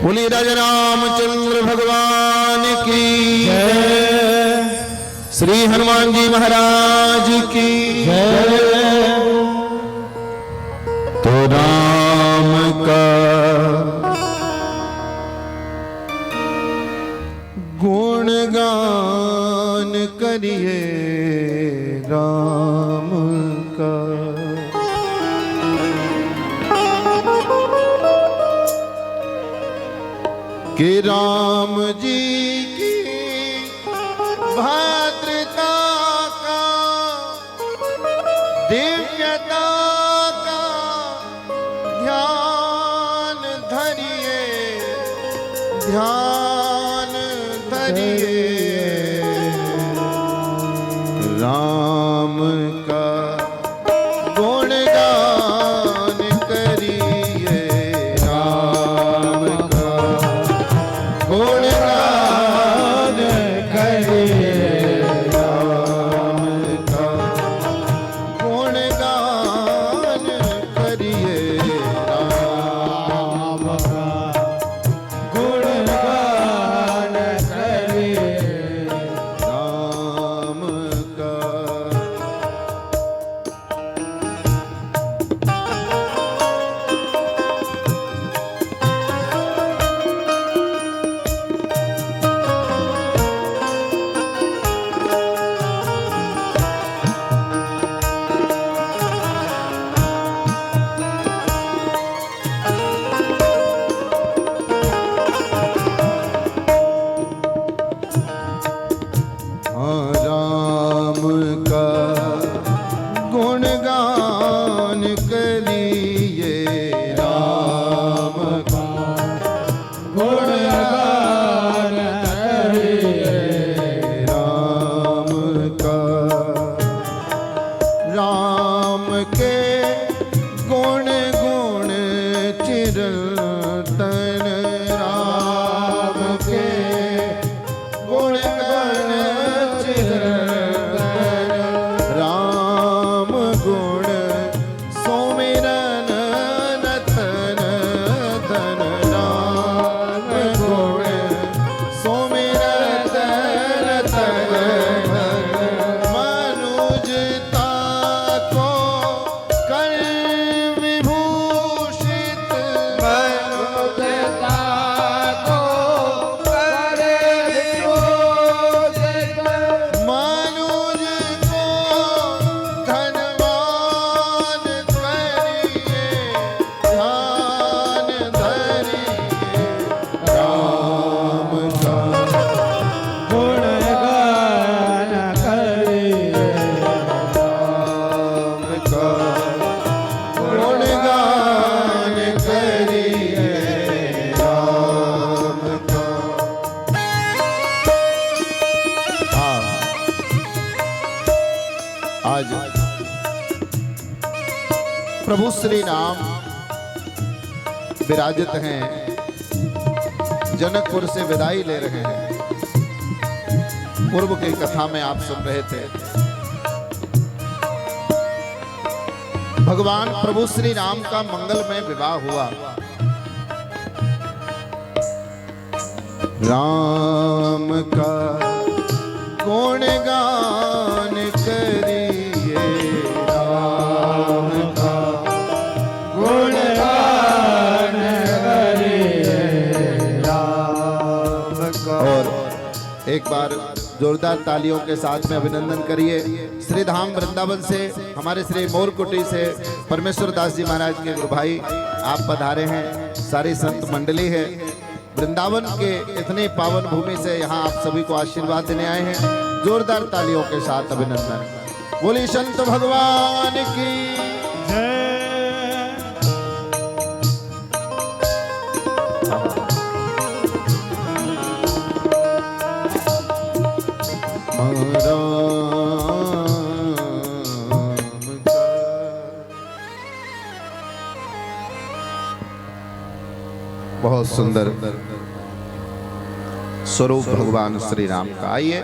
बोलिए राजा रामचंद्र भगवान की जय। श्री हनुमान जी महाराज की जय। तो राम का गुणगान करिए, राम का कि राम जी की भद्रता का राम का गुणगान करिए, राम का गुणगान करिए, राम का गुणगान करिए, राम का गुणगान करिए, राम का। हाँ, राम का गुणगान करिए, राम का गुणगान करिए, राम का। राम के गुण गुण चिरंतन, राम के गुण गुण चिरंतन, राम गुण सुमिरन नतन धन, राम गुण सुमिरन नतन धन। मनुजता को कर विभूषित, मनुजता को कर विभूषित, मनुज को धनवान करिए, ध्यान धरिए, राम का गुणगान करिए, राम का गुणगान करिए, राम का। आज प्रभु श्री राम विराजित हैं, जनकपुर से विदाई ले रहे हैं। पूर्व की कथा में आप सुन रहे थे, भगवान प्रभु श्री राम का मंगलमय विवाह हुआ। राम का गुणगान करिए, राम का गुणगान करिए, राम का। और एक बार जोरदार तालियों के साथ में अभिनंदन करिए। श्री धाम वृंदावन से, हमारे श्री मोरकुटी से परमेश्वर दास जी महाराज के गुरु भाई आप पधारे हैं, सारी संत मंडली है। वृंदावन के इतने पावन भूमि से यहाँ आप सभी को आशीर्वाद देने आए हैं। जोरदार तालियों के साथ अभिनंदन। बोली संत भगवान की राम का बहुत सुंदर स्वरूप भगवान श्री राम का। आइए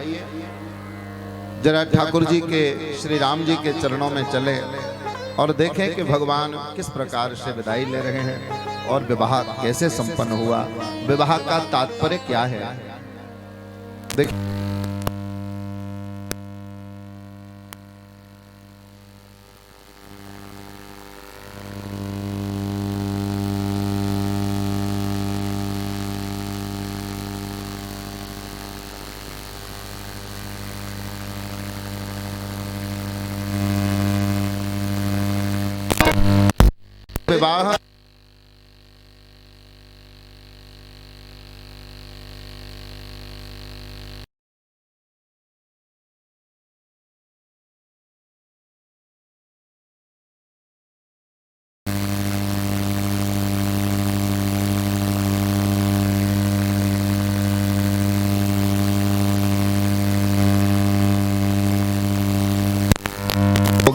जरा ठाकुर जी के, श्री राम जी के चरणों में चले और देखें कि भगवान किस प्रकार से विदाई ले रहे हैं और विवाह कैसे संपन्न हुआ, विवाह का तात्पर्य क्या है। देखिए विवाह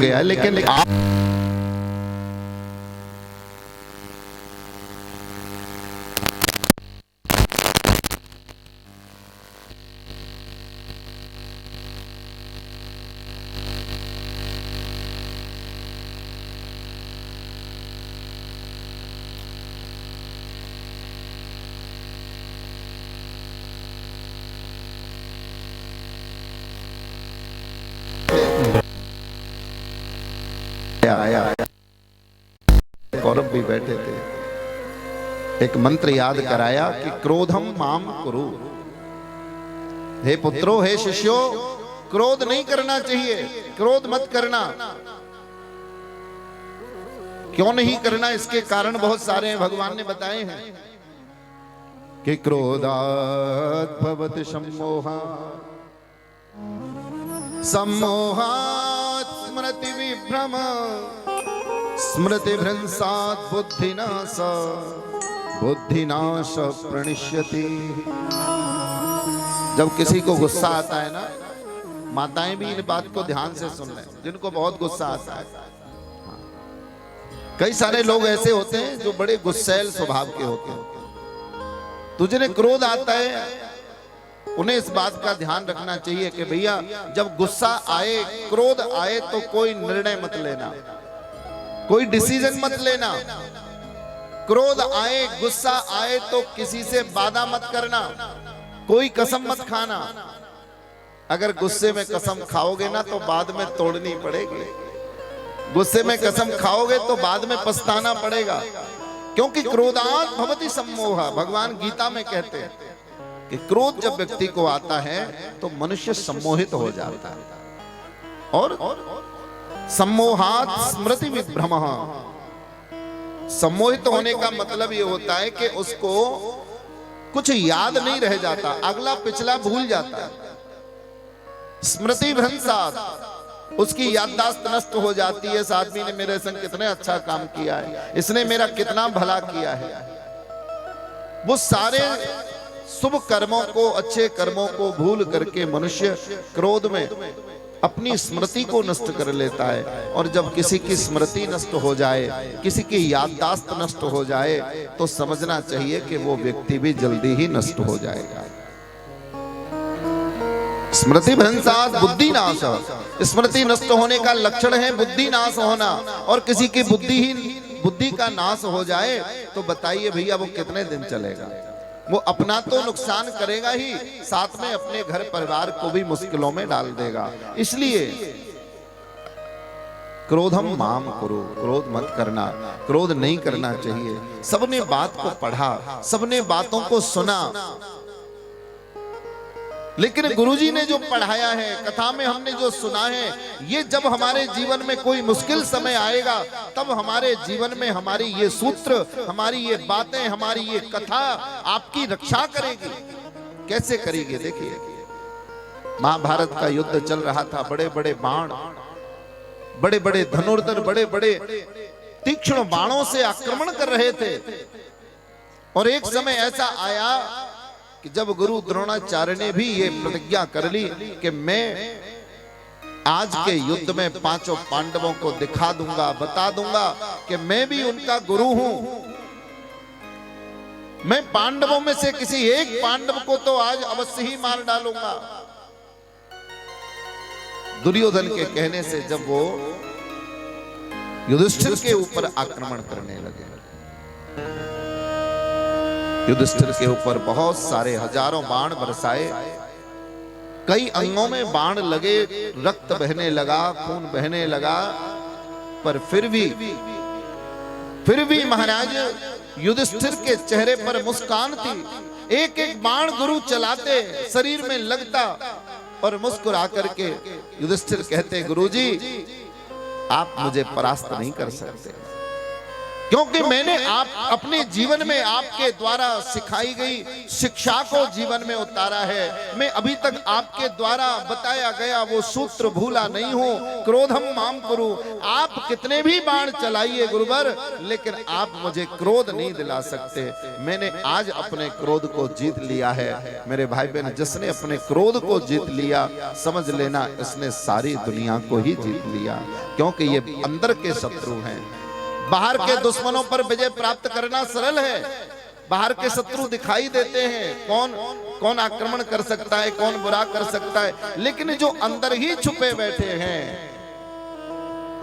गया है, लेकिन आप आया कौरव भी बैठे थे, एक मंत्र याद कराया कि क्रोधम माम कुरु। हे पुत्रों, हे शिष्यों, क्रोध नहीं करना चाहिए, क्रोध मत करना। क्यों नहीं करना, इसके कारण बहुत सारे हैं, भगवान ने बताए हैं कि क्रोधात् भवति सम्मोहा, सम्मोहात् स्मृति विभ्रम, स्मृति भ्रंशात् बुद्धिनाश, बुद्धिनाश प्रणश्यति। जब किसी को गुस्सा आता है ना, माताएं भी इन बात को ध्यान से सुन लें, जिनको बहुत गुस्सा आता है। कई सारे लोग ऐसे होते हैं जो बड़े गुस्सैल स्वभाव के होते हैं। तो जिन्हें क्रोध आता है, उन्हें इस बात का ध्यान रखना चाहिए कि भैया जब गुस्सा आए, क्रोध आए, तो कोई निर्णय मत लेना, कोई डिसीजन मत लेना। क्रोध आए, गुस्सा आए तो किसी से वादा मत करना, कोई कसम मत खाना। अगर गुस्से में कसम खाओगे ना तो बाद में तोड़नी पड़ेगी। गुस्से में कसम खाओगे तो बाद में पछताना पड़ेगा, क्योंकि क्रोधात् भवति सम्मोहा। भगवान गीता में कहते हैं कि क्रोध जब व्यक्ति को आता है तो मनुष्य सम्मोहित हो जाता है। और सम्मोहात् स्मृति विभ्रमः, सम्मोहित होने का मतलब ये होता है कि उसको कुछ याद नहीं रह जाता, अगला पिछला भूल जाता है। स्मृति भ्रंशात्, उसकी याददाश्त नष्ट हो जाती है। इस आदमी ने मेरे संग कितने अच्छा काम किया है, इसने मेरा कितना भला किया है। वो सारे शुभ कर्मों को, अच्छे कर्मों को भूल करके मनुष्य क्रोध में अपनी स्मृति को नष्ट कर लेता है। और जब किसी की स्मृति नष्ट हो जाए, किसी की याददाश्त नष्ट हो जाए, तो समझना चाहिए कि वो व्यक्ति भी जल्दी ही नष्ट हो जाएगा। स्मृति भ्रंशात् बुद्धिनाश, स्मृति नष्ट होने का लक्षण है बुद्धि नाश होना। और किसी की बुद्धि का नाश हो जाए तो बताइए भैया वो कितने दिन चलेगा। वो अपना तो नुकसान करेगा ही, साथ में अपने घर परिवार को भी मुश्किलों में डाल देगा। इसलिए क्रोधम माम कुरु, क्रोध मत करना, क्रोध नहीं करना चाहिए। सबने बात को पढ़ा, सबने बातों को सुना, लेकिन गुरुजी ने जो पढ़ाया है, कथा में हमने जो सुना है, ये जब हमारे जीवन में कोई मुश्किल समय आएगा, तब हमारे जीवन में हमारी ये सूत्र, हमारी ये बातें, हमारी ये कथा आपकी रक्षा करेगी। कैसे करेगी? देखिए, महाभारत का युद्ध चल रहा था, बड़े बड़े बाण, बड़े बड़े धनुर्धर, बड़े बड़े तीक्ष्ण बाणों से आक्रमण कर रहे थे। और एक समय ऐसा आया कि जब गुरु द्रोणाचार्य ने भी ये प्रतिज्ञा कर ली कि मैं आज के युद्ध में पांचों पांडवों को दिखा दूंगा, बता दूंगा कि मैं भी उनका गुरु हूं। मैं पांडवों में से किसी एक पांडव को तो आज अवश्य ही मार डालूंगा। दुर्योधन के कहने से जब वो युधिष्ठिर के ऊपर आक्रमण करने लगे, युधिष्ठिर के ऊपर बहुत सारे हजारों बाण बरसाए, कई अंगों में बाण लगे, रक्त बहने लगा, खून बहने लगा, पर फिर भी महाराज युधिष्ठिर के चेहरे पर मुस्कान थी। एक एक बाण गुरु चलाते, शरीर में लगता और मुस्कुरा करके युधिष्ठिर कहते, गुरुजी आप मुझे परास्त नहीं कर सकते, क्योंकि मैंने आप अपने जीवन में आपके द्वारा सिखाई गई शिक्षा को जीवन में उतारा है। मैं अभी तक आपके द्वारा बताया गया वो सूत्र भूला नहीं हूं। क्रोधम माम कुरु, आप कितने भी बाण चलाइए गुरुवर, लेकिन आप मुझे क्रोध नहीं दिला सकते। मैंने आज अपने क्रोध को जीत लिया है। मेरे भाई बहन, जिसने अपने क्रोध को जीत लिया, समझ लेना इसने सारी दुनिया को ही जीत लिया, क्योंकि ये अंदर के शत्रु हैं। बाहर के दुश्मनों पर विजय प्राप्त करना सरल है। बाहर के शत्रु दिखाई देते हैं, कौन आक्रमण कर सकता है, कौन बुरा कर सकता है, लेकिन जो अंदर ही छुपे बैठे हैं,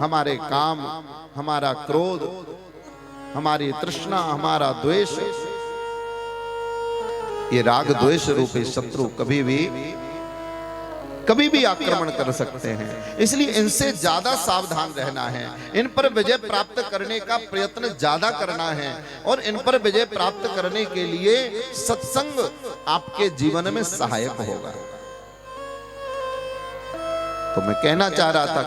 हमारे काम, हमारा क्रोध, हमारी तृष्णा, हमारा द्वेष, ये राग द्वेष रूपी शत्रु कभी भी आक्रमण कर सकते हैं। इसलिए इनसे ज्यादा सावधान रहना है, इन पर विजय प्राप्त करने का प्रयत्न ज्यादा करना है, और इन पर विजय प्राप्त करने के लिए सत्संग आपके जीवन में सहायक होगा। तो मैं कहना चाह रहा था,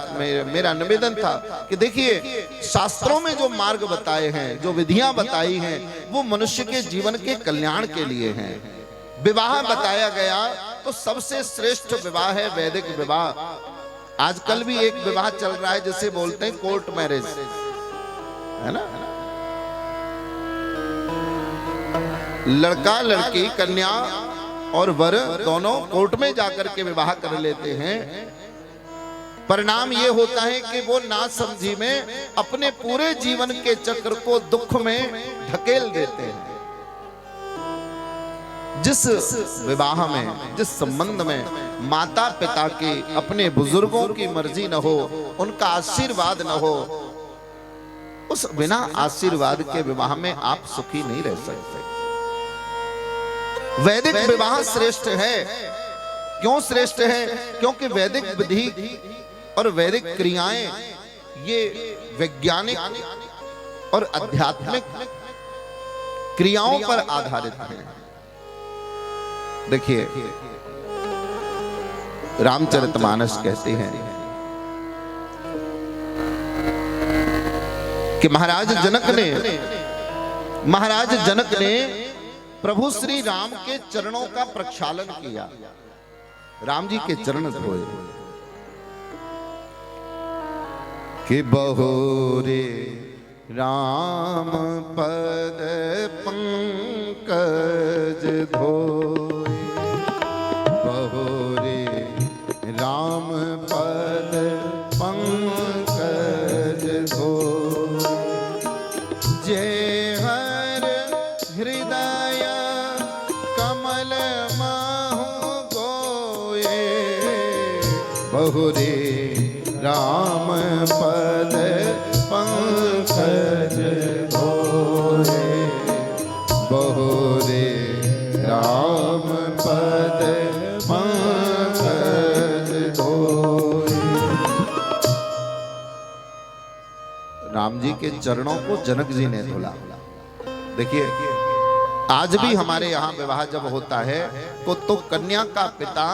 मेरा निवेदन था कि देखिए, शास्त्रों में जो मार्ग बताए हैं, जो विधियां बताई हैं, वो मनुष्य के जीवन के कल्याण के लिए हैं। विवाह बताया गया तो सबसे श्रेष्ठ विवाह है वैदिक विवाह। आजकल भी एक विवाह चल रहा है जिसे बोलते हैं कोर्ट मैरिज, है ना। लड़का लड़की, कन्या और वर दोनों कोर्ट में जाकर के विवाह कर लेते हैं। परिणाम ये होता है कि वो ना समझी में अपने पूरे जीवन के चक्र को दुख में ढकेल देते हैं। जिस विवाह में, जिस संबंध में माता पिता की, अपने बुजुर्गों की मर्जी न हो, उनका आशीर्वाद न हो, उस बिना आशीर्वाद के विवाह में आप सुखी नहीं रह सकते। वैदिक विवाह श्रेष्ठ है। क्यों श्रेष्ठ है? क्योंकि वैदिक विधि और वैदिक क्रियाएं ये वैज्ञानिक और आध्यात्मिक क्रियाओं पर आधारित हैं। देखिए, रामचरितमानस कहते हैं कि महाराज जनक ने प्रभु श्री राम के चरणों का प्रक्षालन किया, राम जी के चरण धोए कि बहुरे राम पद पंकज धोए, बहुरे राम पद पंकज धोए, जे हर हृदय कमल महु गोए, बहुरे राम पद पंकज धोए, बहुरे राम पद पंकज धोए। राम जी के चरणों को जनक जी ने धुला। देखिए, आज भी हमारे यहाँ विवाह जब होता है तो कन्या का पिता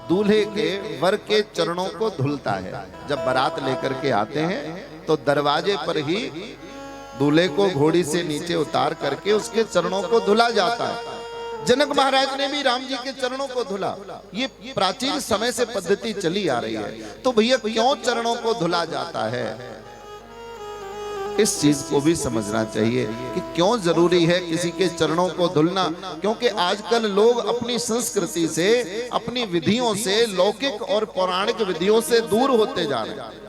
दूल्हे के वर के चरणों को धुलता है। जब बारात लेकर के आते हैं तो दरवाजे पर ही दूल्हे को घोड़ी से नीचे उतार करके उसके चरणों को धुला जाता है। जनक महाराज ने भी राम जी के चरणों को धुला। ये प्राचीन समय से पद्धति चली आ रही है। तो भैया, क्यों चरणों को धुला जाता है, इस चीज को भी समझना चाहिए कि क्यों जरूरी है किसी के चरणों को धुलना। क्योंकि आजकल लोग अपनी संस्कृति से, अपनी विधियों से, लौकिक और पौराणिक विधियों से दूर होते जा रहे हैं।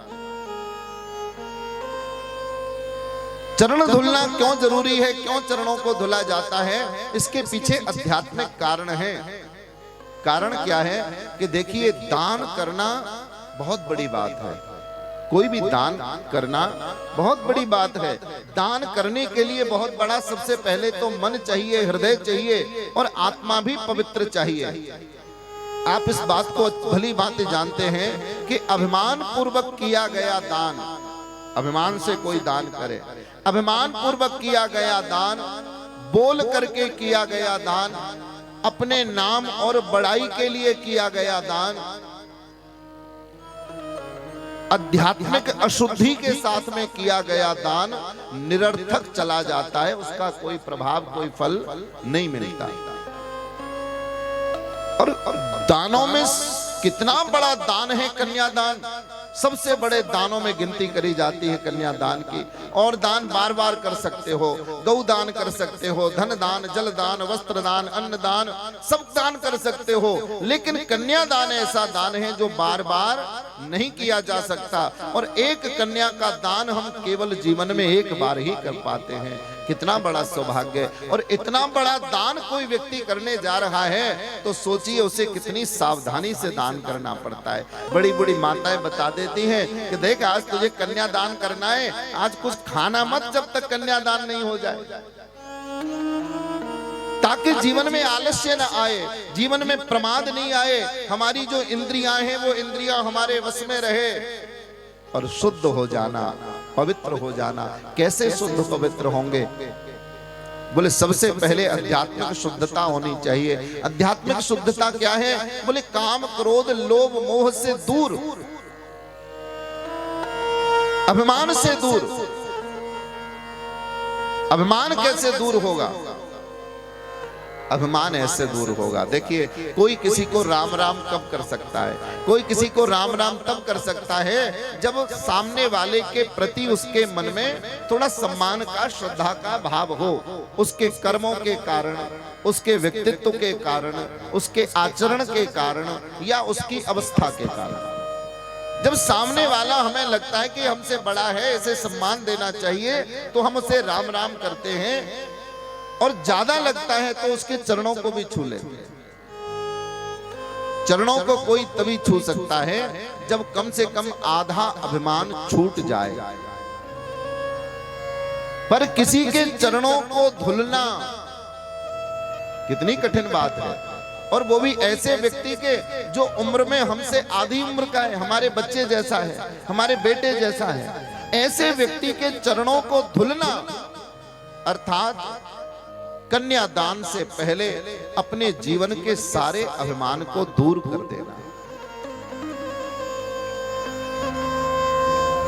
चरण धुलना क्यों जरूरी है, क्यों चरणों को धुला जाता है, इसके पीछे आध्यात्मिक कारण है। कारण क्या है कि देखिए, दान करना बहुत बड़ी बात है। कोई भी दान करना बहुत बड़ी बात है। दान करने के लिए बहुत बड़ा, सबसे पहले तो मन चाहिए, हृदय चाहिए और आत्मा भी पवित्र चाहिए। आप इस बात को भली भांति जानते हैं कि अभिमान पूर्वक किया गया दान, अभिमान से कोई दान करे, अभिमान पूर्वक किया गया दान, बोल करके किया गया दान, अपने नाम और बड़ाई के लिए किया गया दान, आध्यात्मिक अशुद्धि के साथ में किया गया दान निरर्थक चला जाता है, उसका कोई प्रभाव, कोई फल नहीं मिलता। और दानों में कितना बड़ा दान है कन्यादान, सबसे बड़े दानों में गिनती करी जाती है कन्यादान की। और दान बार बार कर सकते हो, गौ दान कर सकते हो, धन दान, जल दान, वस्त्र दान, अन्न दान, सब दान कर सकते हो, लेकिन कन्यादान ऐसा दान है जो बार बार नहीं किया जा सकता। और एक कन्या का दान हम केवल जीवन में एक बार ही कर पाते हैं। कितना बड़ा सौभाग्य। और इतना बड़ा दान कोई व्यक्ति करने जा रहा है तो सोचिए उसे कितनी सावधानी से दान करना पड़ता है। बड़ी बड़ी माताएं बता देती हैं कि देख आज तुझे कन्यादान करना है, आज कुछ खाना मत जब तक कन्यादान नहीं हो जाए, ताकि जीवन में आलस्य न आए, जीवन में प्रमाद नहीं आए, हमारी जो इंद्रियां हैं वो इंद्रियां हमारे वश में रहे और शुद्ध हो जाना, पवित्र हो जाना। कैसे शुद्ध पवित्र होंगे? बोले सबसे पहले आध्यात्मिक शुद्धता होनी चाहिए। आध्यात्मिक शुद्धता क्या है? बोले काम, क्रोध, लोभ, मोह से दूर, अभिमान से दूर। अभिमान कैसे दूर होगा? अभिमान ऐसे दूर होगा। देखिए कोई किसी को राम राम कब कर सकता है? कोई किसी को राम राम तब कर सकता है जब सामने वाले के प्रति उसके मन में थोड़ा सम्मान का, श्रद्धा का भाव हो, उसके कर्मों के कारण, उसके व्यक्तित्व के कारण, उसके आचरण के कारण या उसकी अवस्था के कारण। जब सामने वाला हमें लगता है कि हमसे बड़ा है, इसे सम्मान देना चाहिए, तो हम उसे राम राम करते हैं। और ज्यादा लगता है तो उसके चरणों को भी छू लेते हैं। चरणों को कोई तभी छू सकता है जब कम से कम आधा अभिमान छूट जाए। पर किसी के चरणों को धुलना कितनी कठिन बात है, और वो भी ऐसे व्यक्ति के जो उम्र में हमसे आधी उम्र का है, हमारे बच्चे जैसा है, हमारे बेटे जैसा है। ऐसे व्यक्ति के चरणों को धुलना अर्थात कन्यादान से पहले अपने जीवन के सारे अभिमान को दूर कर देना।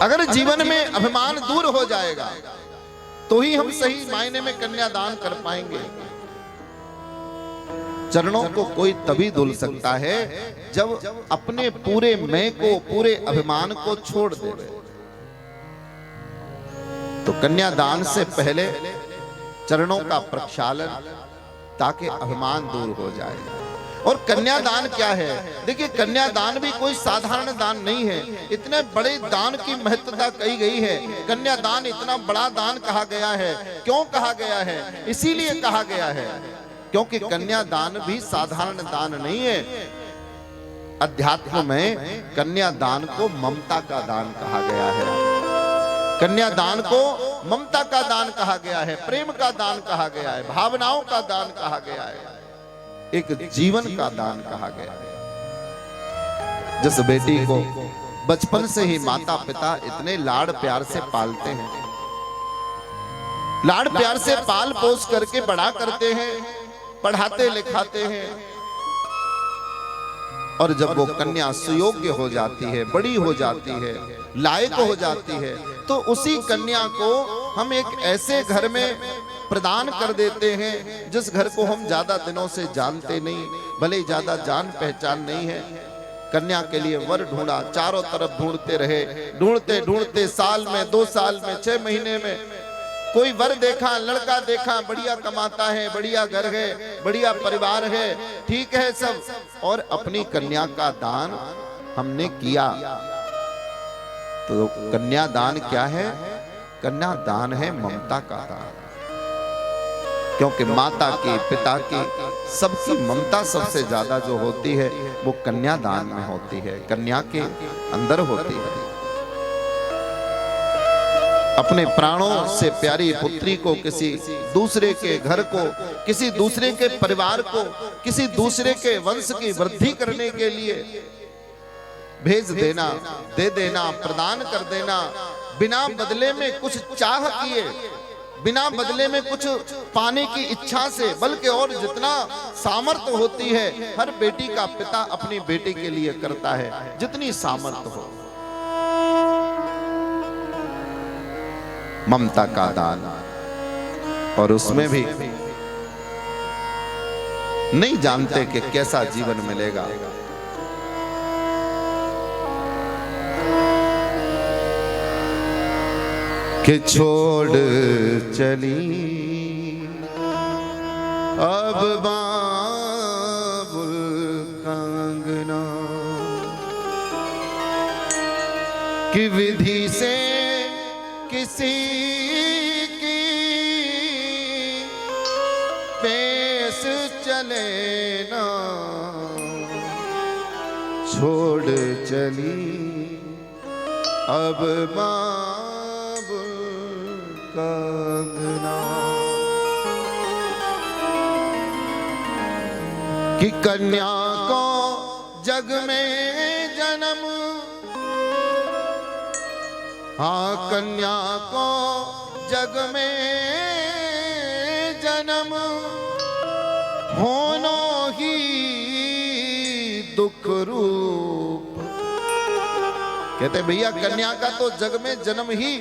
अगर जीवन में अभिमान दूर हो जाएगा तो ही हम सही मायने में कन्यादान कर पाएंगे। चरणों को कोई तभी धुल सकता है जब अपने पूरे मैं को, पूरे अभिमान को छोड़ दे। तो कन्यादान से पहले चरणों का प्रक्षालन, ताकि अभिमान दूर हो जाए। और कन्यादान क्या है? देखिए कन्यादान भी कोई साधारण दान नहीं है। इतने बड़े दान की महत्वता कही गई है। कन्यादान इतना बड़ा दान कहा गया है। क्यों कहा गया है? इसीलिए कहा गया है क्योंकि कन्यादान भी साधारण दान नहीं है। अध्यात्म में कन्यादान को ममता का दान कहा गया है। कन्यादान को ममता का दान कहा गया है, प्रेम का दान कहा गया है, भावनाओं का दान कहा गया है, एक जीवन का दान कहा गया है। जिस बेटी को बचपन से ही माता पिता इतने लाड़ प्यार से पालते हैं, लाड़ प्यार से पाल पोस करके बड़ा करते हैं, पढ़ाते लिखाते हैं, और जब वो कन्या सुयोग्य हो जाती है, बड़ी हो जाती है, लायक हो जाती है, तो उसी कन्या को हम एक ऐसे घर में प्रदान कर देते हैं जिस घर को हम ज्यादा दिनों से जानते नहीं, भले ही ज्यादा जान पहचान नहीं है। कन्या के लिए वर ढूंढा, चारों तरफ ढूंढते रहे, ढूंढते ढूंढते साल में, 2 साल में, 6 महीने में कोई वर देखा, लड़का देखा, बढ़िया कमाता है, बढ़िया घर है, बढ़िया परिवार है, ठीक है सब, और अपनी कन्या का दान हमने किया। तो कन्यादान क्या है? कन्यादान है ममता का दान। क्योंकि माता की, पिता की, सबकी ममता सबसे ज्यादा जो होती है वो कन्यादान में होती है, कन्या के अंदर होती है। अपने प्राणों से प्यारी पुत्री को किसी दूसरे के घर को, किसी दूसरे के परिवार को, किसी दूसरे के वंश की वृद्धि करने के लिए भेज देना, दे देना, प्रदान कर देना, बिना बदले में कुछ चाह किए, बिना बदले में कुछ पाने की इच्छा से, बल्कि और जितना सामर्थ्य होती है हर बेटी का पिता अपनी बेटी के लिए करता है, जितनी सामर्थ्य हो। ममता का दान, और उसमें भी नहीं जानते कि कैसा जीवन मिलेगा। कि छोड़ चली अब बाबुल कांगना, कि विधि से किसी की पेश चले ना, छोड़ चली अब बाबुल कांगना। कि कन्या को जग में जन्म, हाँ कन्या को जग में जन्म, होनो ही दुख रूप। कहते भैया कन्या का तो जग में जन्म ही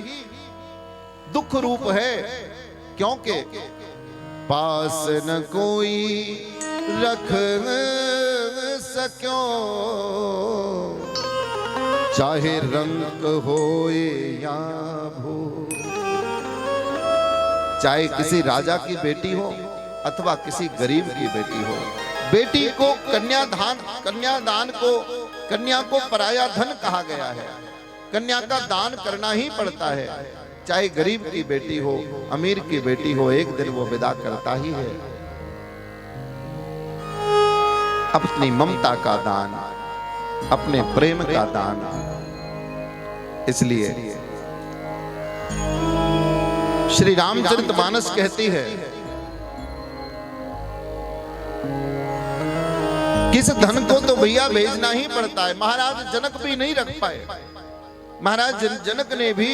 दुख रूप है, क्योंकि पास न कोई रख सक्यो, चाहे रंग होए या भू। चाहे किसी राजा की बेटी हो अथवा किसी गरीब की बेटी हो, बेटी को कन्या को पराया धन कहा गया है। कन्या का दान करना ही पड़ता है, चाहे गरीब की बेटी हो अमीर की बेटी हो, एक दिन वो विदा करता ही है। अपनी ममता का दान, अपने प्रेम का दान। इसलिए श्री रामचरितमानस कहती है किस धन को तो भैया भेजना ही पड़ता है। महाराज जनक भी नहीं रख पाए। महाराज जनक ने भी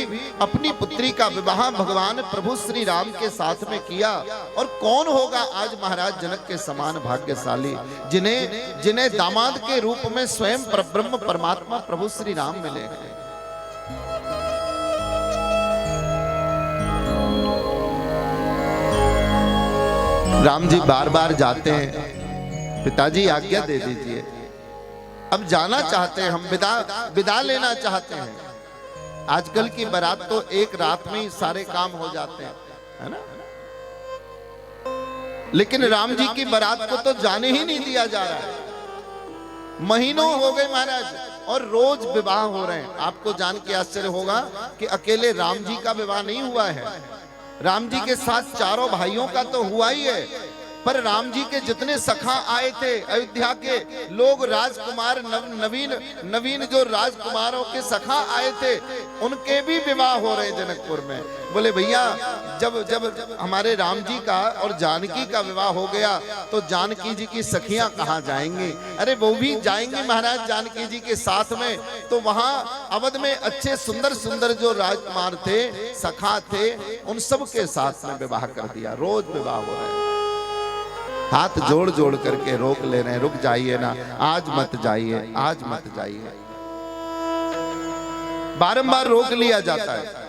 अपनी पुत्री का विवाह भगवान प्रभु श्री राम के साथ में किया, और कौन होगा आज महाराज जनक के समान भाग्यशाली, जिन्हें दामाद के रूप में स्वयं परब्रह्म परमात्मा प्रभु श्री राम मिले हैं। राम जी बार बार जाते हैं, पिताजी आज्ञा दे दीजिए, अब जाना चाहते हैं, हम विदा लेना चाहते हैं। आजकल की बारात तो एक रात में ही सारे काम हो जाते हैं, है ना, लेकिन राम जी की बारात को तो जाने ही नहीं दिया जा रहा है। महीनों हो गए महाराज, और रोज विवाह हो रहे हैं। आपको जान के आश्चर्य होगा कि अकेले राम जी का विवाह नहीं हुआ है, राम जी के साथ चारों भाइयों का तो हुआ ही है, पर राम जी के जितने सखा आए थे अयोध्या के लोग, राजकुमार नवीन जो राजकुमारों के सखा आए थे, उनके भी विवाह हो रहे जनकपुर में। बोले भैया जब हमारे राम जी का और जानकी का विवाह हो गया तो जानकी जी की सखियां कहाँ जाएंगी? अरे वो भी जाएंगी महाराज जानकी जी के साथ में। तो वहां अवध में अच्छे सुंदर सुंदर जो राजकुमार थे, सखा थे, उन सब के साथ में विवाह कर दिया। रोज विवाह हो रहे हैं, हाथ जोड़ जोड़ करके रोक ले रहे हैं, रुक जाइए ना, आज मत जाइए, आज मत जाइए। बारंबार रोक लिया जाता है,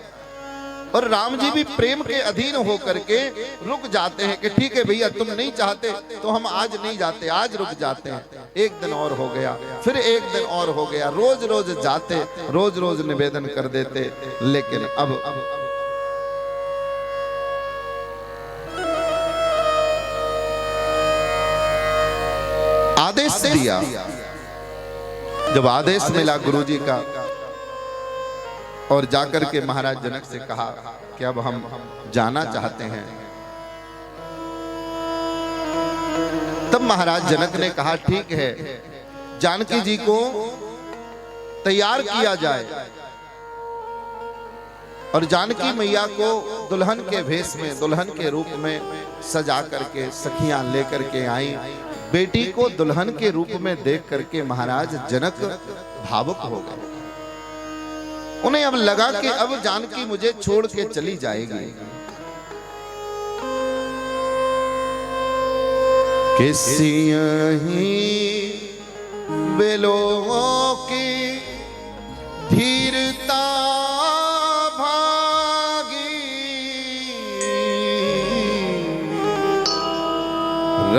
और राम जी भी प्रेम के अधीन होकर के रुक जाते हैं कि ठीक है भैया तुम नहीं चाहते तो हम आज नहीं जाते, आज रुक जाते हैं। एक दिन और हो गया, फिर एक दिन और हो गया, रोज रोज जाते, रोज रोज निवेदन कर देते, लेकिन अब आदेश दिया। जब आदेश मिला गुरुजी का, और जाकर के महाराज जनक से कहा कि अब हम जाना चाहते हैं, तब महाराज जनक ने कहा ठीक है, जानकी जी को तैयार किया जाए, और जानकी मैया को दुल्हन के भेष में, दुल्हन के रूप में सजा करके सखियां लेकर के आई। बेटी को दुल्हन के रूप में देख करके महाराज जनक भावुक हो गए। उन्हें अब लगा कि अब जानकी मुझे छोड़ के चली जाएगी। किसी बेलो की धीरता भागी,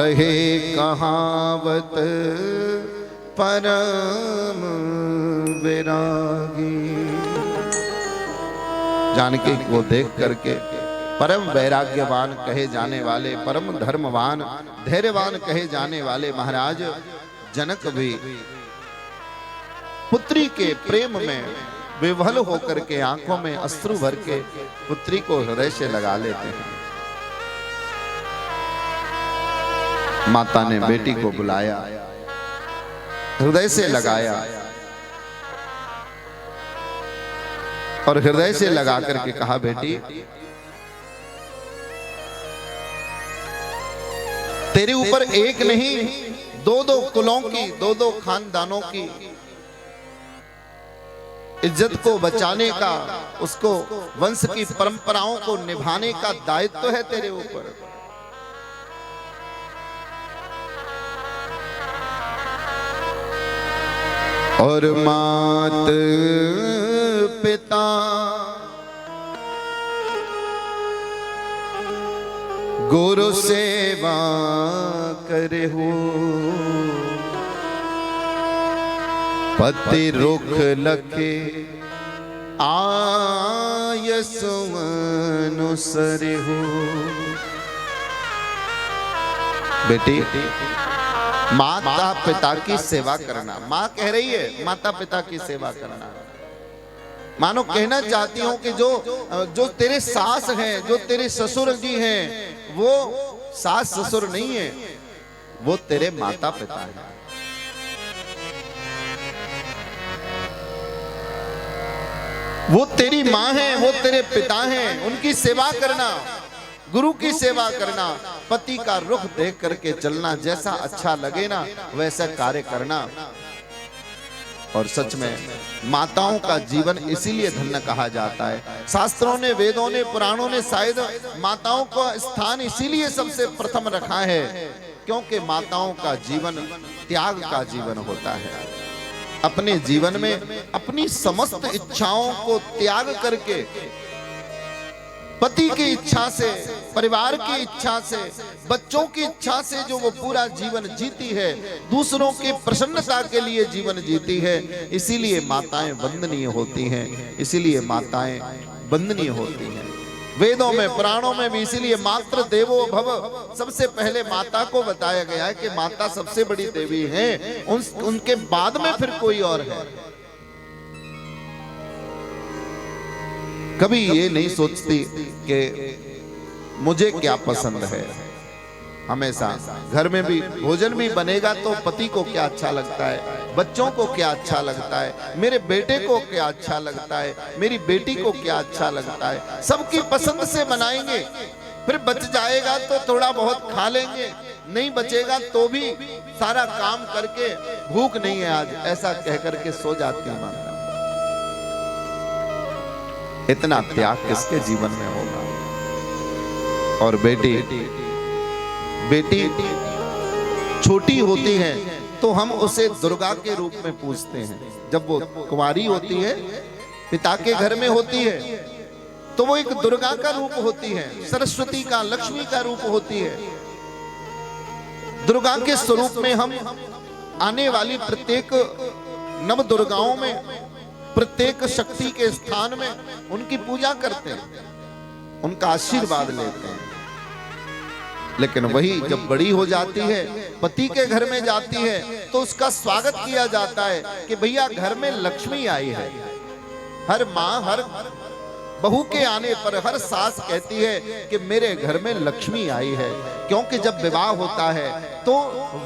रहे कहावत परम वैरागी। जानकी को देख करके परम वैराग्यवान कहे जाने वाले, परम धर्मवान धैर्यवान कहे जाने वाले महाराज जनक भी पुत्री के प्रेम में विह्वल होकर के आंखों में अश्रु भर के पुत्री को हृदय से लगा लेते हैं। माता ने बेटी को बुलाया, हृदय से लगाया और हृदय से लगा करके कहा, बेटी तेरे ऊपर एक नहीं दो दो कुलों की, दो दो खानदानों की इज्जत को बचाने का, उसको वंश की परंपराओं को निभाने का दायित्व है तेरे ऊपर। और मात पिता गुरु सेवा करे हो, पति रुख लखे आयस अनुसरे हो। बेटी माता पिता की सेवा करना, माँ कह रही है माता पिता की सेवा करना। मानो कहना चाहती हूं कि जो तेरे सास हैं, जो तेरे ससुर जी हैं, वो सास ससुर नहीं है, वो तेरे माता पिता हैं। वो तेरी माँ है, वो तेरे पिता हैं, उनकी सेवा करना, गुरु की सेवा करना, पति का रुख देख करके चलना, जैसा अच्छा लगे ना वैसा कार्य करना। और सच में माताओं का जीवन इसीलिए धन्य कहा जाता है। शास्त्रों ने, वेदों ने, पुराणों ने शायद माताओं का स्थान इसीलिए सबसे प्रथम रखा है क्योंकि माताओं का जीवन त्याग का जीवन होता है। अपने जीवन में अपनी समस्त इच्छाओं को त्याग करके, पति की इच्छा से, परिवार की इच्छा से, बच्चों की इच्छा से जो वो पूरा जीवन जीती है, दूसरों की प्रसन्नता के लिए जीवन जीती है, इसीलिए माताएं वंदनीय होती हैं, इसीलिए माताएं वंदनीय होती हैं। वेदों में, पुराणों में भी इसीलिए मातृ देवो भव, सबसे पहले माता को बताया गया है कि माता सबसे बड़ी देवी है, उनके बाद में फिर कोई और है। कभी ये नहीं सोचती कि मुझे क्या पसंद है। हमेशा घर में भी भोजन भी बनेगा तो पति को क्या अच्छा लगता है, बच्चों को क्या अच्छा लगता है, मेरे बेटे को क्या अच्छा लगता है, मेरी बेटी को क्या अच्छा लगता है, सबकी पसंद से बनाएंगे। फिर बच जाएगा तो थोड़ा बहुत खा लेंगे, नहीं बचेगा तो भी सारा काम करके भूख नहीं है आज, ऐसा कह करके सो जाती है माता। इतना त्याग किसके जीवन में होगा। और बेटी छोटी होती है तो हम उसे दुर्गा के रूप में पूजते हैं। जब वो कुंवारी होती है, पिता के घर में होती है, तो वो एक दुर्गा का रूप होती है, सरस्वती का, लक्ष्मी का रूप होती है। दुर्गा के स्वरूप में हम आने वाली प्रत्येक नव दुर्गाओं में, प्रत्येक शक्ति के स्थान में उनकी पूजा करते हैं, उनका आशीर्वाद लेते हैं। लेकिन वही जब बड़ी हो जाती है, पति के घर में जाती है, तो उसका स्वागत किया जाता है कि भैया घर में लक्ष्मी आई है। हर माँ, हर बहू के आने पर हर सास कहती है कि मेरे घर में लक्ष्मी आई है, क्योंकि जब विवाह होता है तो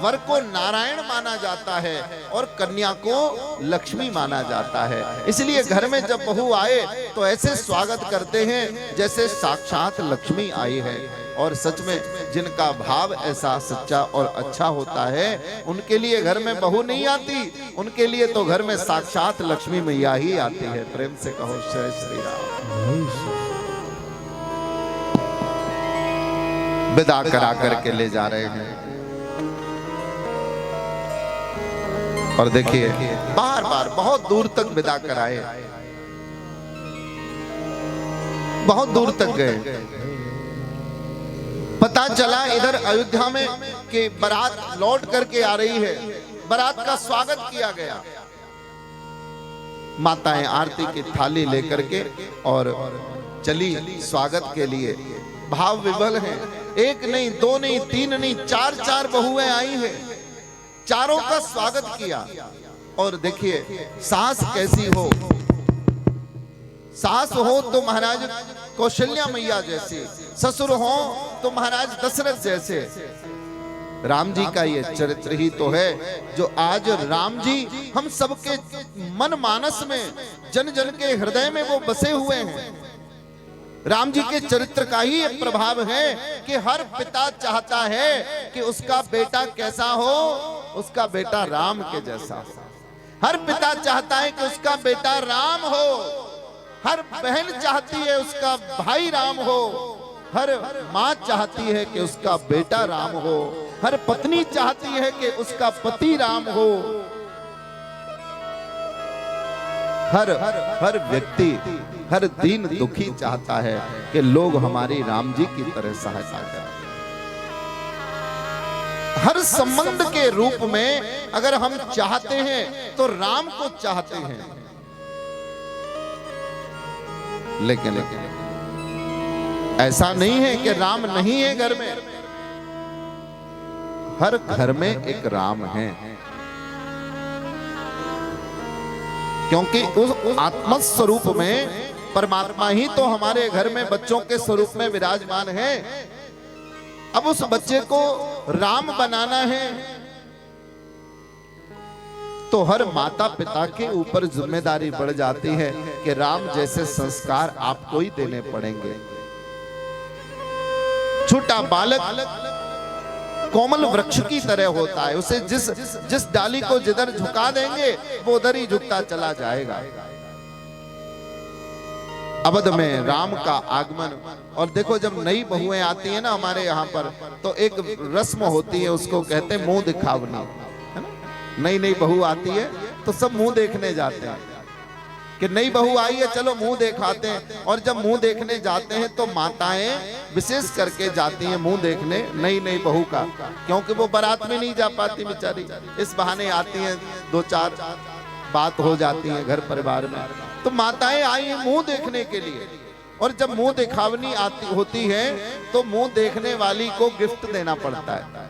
वर को नारायण माना जाता है और कन्या को लक्ष्मी माना जाता है। इसलिए घर में जब बहू आए तो ऐसे स्वागत करते हैं जैसे साक्षात लक्ष्मी आई है। और सच में जिनका भाव ऐसा सच्चा और अच्छा होता है, उनके लिए घर में बहू नहीं आती, उनके लिए तो घर में साक्षात लक्ष्मी मैया ही आती है। प्रेम से कहो जय श्री राम। विदा करा करके ले जा रहे हैं और देखिए बार बार बहुत दूर तक विदा कराए, बहुत दूर तक गए। पता पता चला इधर अयोध्या में कि बारात लौट करके आ रही है, बारात का स्वागत किया गया। माताएं आरती की थाली लेकर के और चली स्वागत के लिए, भाव विभल हैं। एक नहीं, दो नहीं, तीन नहीं, चार चार बहुएं आई हैं, चारों का स्वागत किया। और देखिए सास कैसी हो, सास हो तो महाराज कौशल्या मैया जैसी, ससुर हो तो महाराज दशरथ जैसे। राम जी का ये चरित्र ही तो है जो आज राम जी हम सबके मन मानस में, जन जन के हृदय में वो बसे हुए हैं। राम जी के चरित्र का ही एक प्रभाव है कि हर पिता चाहता है कि उसका बेटा कैसा हो, उसका बेटा राम के जैसा। हर पिता चाहता है कि उसका बेटा राम हो, हर बहन चाहती है उसका भाई राम हो, हर माँ चाहती है कि उसका बेटा राम हो, हर पत्नी चाहती है कि उसका पति राम हो। हर व्यक्ति, हर दीन दुखी चाहता है कि लोग हमारी राम जी की तरह सहायता करें। हर संबंध के रूप में अगर हम चाहते हैं तो राम को चाहते हैं। लेकिन ऐसा नहीं है कि राम नहीं है घर में, हर घर में एक राम है, क्योंकि उस आत्म स्वरूप में परमात्मा ही तो हमारे घर में बच्चों के स्वरूप में विराजमान है। अब उस बच्चे को राम बनाना है तो हर माता पिता के ऊपर जिम्मेदारी बढ़ जाती है कि राम जैसे संस्कार आपको ही देने पड़ेंगे। छोटा बालक कोमल वृक्ष की तरह होता है, उसे जिस डाली को जिधर झुका देंगे वो उधर ही झुकता चला जाएगा। अवध में राम का आगमन, और देखो जब नई बहुएं आती है ना हमारे यहाँ पर, तो एक रस्म होती है, उसको कहते हैं मुंह दिखावनी, है ना। नई नई बहू आती है तो सब मुंह देखने जाते हैं कि नई बहू आई है, चलो मुंह दिखाते हैं। और जब मुंह देखने जाते हैं तो माताएं विशेष करके जाती हैं मुंह देखने नई नई बहू का, क्योंकि वो बारात में नहीं जा पाती बेचारी, इस बहाने आती हैं, दो चार बात हो जाती है घर परिवार में। तो माताएं आई हैं मुंह देखने के लिए, और जब मुंह दिखावनी आती होती है तो मुंह देखने वाली को गिफ्ट देना पड़ता है।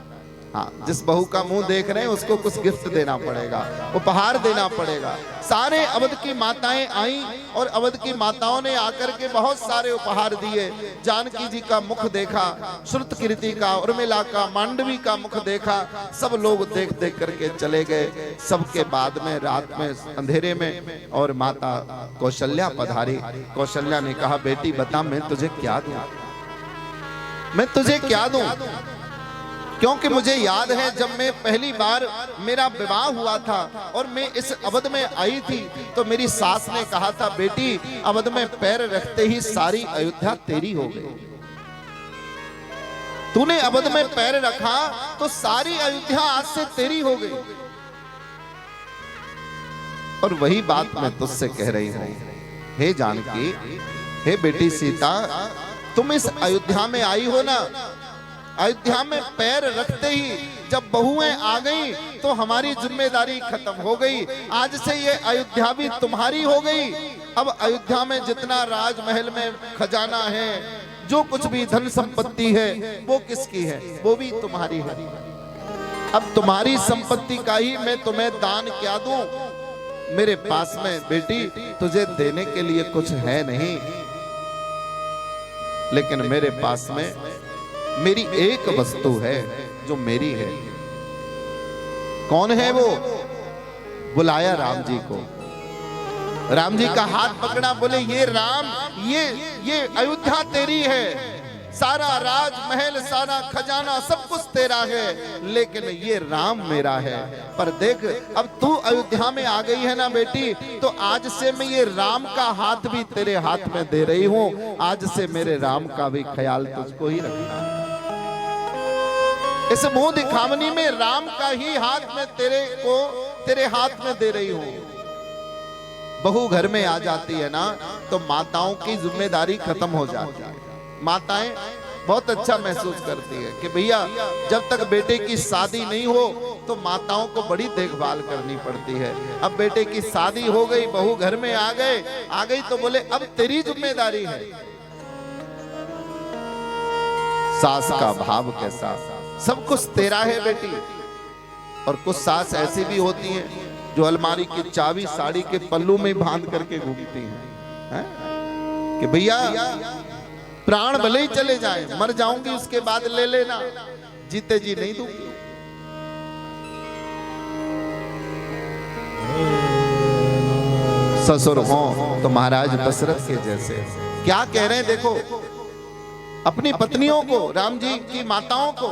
हाँ, जिस बहू का मुंह देख रहे हैं उसको कुछ गिफ्ट देना पड़ेगा, उपहार देना पड़ेगा। सारे अवध की माताएं आई और अवध की माताओं ने आकर के बहुत सारे उपहार दिए। जानकी जी का मुख देखा, श्रुतकीर्ति का, उर्मिला का, मांडवी का मुख देखा, सब लोग देख देख करके चले गए। सबके बाद में रात में अंधेरे में और माता कौशल्या पधारी। कौशल्या ने कहा, बेटी बता मैं तुझे क्या दूं, मैं तुझे क्या दूं? क्योंकि मुझे याद है जब मैं पहली बार मेरा विवाह हुआ था और मैं इस अवध में आई थी तो मेरी सास ने कहा था, बेटी अवध में पैर रखते ही सारी अयोध्या तेरी हो गई। तूने अवध में पैर रखा तो सारी अयोध्या आज से तेरी हो गई। और वही बात मैं तुझसे कह रही हूं, हे जानकी, हे बेटी सीता, तुम इस अयोध्या में आई हो ना, अयोध्या में पैर रखते ही जब बहुएं आ गई तो हमारी जिम्मेदारी खत्म हो गई। आज से ये अयोध्या भी तुम्हारी हो गई। अब अयोध्या में जितना राजमहल में खजाना है, जो कुछ भी धन संपत्ति है, वो किसकी है? वो भी तुम्हारी है। अब तुम्हारी संपत्ति का ही मैं तुम्हें दान क्या दूं? मेरे पास में बेटी तुझे देने के लिए कुछ है नहीं, लेकिन मेरे पास में मेरी एक वस्तु है जो मेरी है। कौन है वो? बुलाया राम जी को। राम जी का हाथ पकड़ा, बोले ये राम, ये अयोध्या तेरी है, सारा राजमहल, सारा खजाना, सब कुछ तेरा है, लेकिन ये राम मेरा है। पर देख, अब तू अयोध्या में आ गई है ना बेटी, तो आज से मैं ये राम का हाथ भी तेरे हाथ में दे रही हूं। आज से मेरे राम का भी ख्याल तुझको ही रखना है। इस मुंह दिखावनी में राम का ही हाथ में तेरे हाथ में दे रही हूं। बहू घर में आ जाती है ना तो माताओं की जिम्मेदारी खत्म हो जाती है। माताएं बहुत अच्छा महसूस करती है कि भैया जब तक बेटे की शादी नहीं हो तो माताओं को बड़ी देखभाल करनी पड़ती है। अब बेटे की शादी हो गई, बहू घर में आ गई तो बोले अब तेरी जिम्मेदारी है। सास का भाव कैसा, सब कुछ तेरा है बेटी। और कुछ सास ऐसी भी होती हैं जो अलमारी की चाबी साड़ी के पल्लू में बांध करके घूमती हैं कि भैया प्राण भले ही चले जाए, मर जाऊंगी उसके बाद ले लेना, जीते जी नहीं दूंगी। ससुर हो तो महाराज दशरथ के जैसे। क्या कह रहे हैं देखो, अपनी पत्नियों को, राम जी की माताओं को,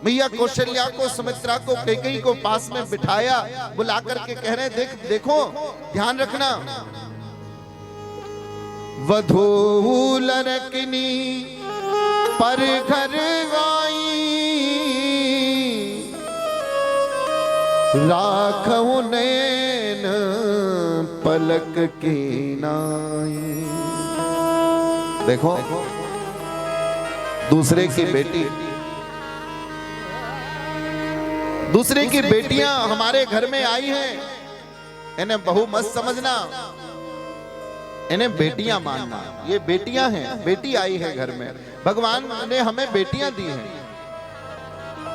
मैया कौशल्या को, सुमित्रा को, कैकेयी को पास में बिठाया, बुला करके कह रहे हैं देखो ध्यान रखना, वधू लरकनी पर घर आई, राखहु नैन पलक की नाई। देखो दूसरे की बेटी, दूसरे की बेटियां हमारे घर में आई हैं, इन्हें बहू मत समझना, इन्हें बेटियां मानना। ये बेटियां हैं, बेटी आई है घर में, भगवान ने हमें बेटियां दी हैं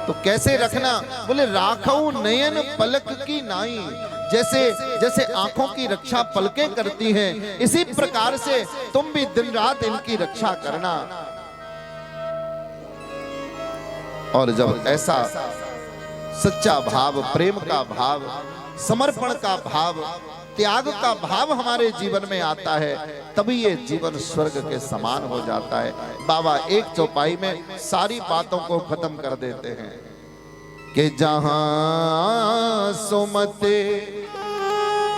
तो कैसे रखना। बोले राखऊ नयन पलक की नाई, जैसे जैसे आंखों की रक्षा पलकें करती हैं, इसी प्रकार से तुम भी दिन रात इनकी रक्षा करना। और जब ऐसा सच्चा भाव, प्रेम का भाव, समर्पण का भाव, त्याग का भाव हमारे जीवन में आता है, तभी ये जीवन स्वर्ग के समान हो जाता है। बाबा एक चौपाई में सारी बातों को खत्म कर देते हैं कि जहां सुमते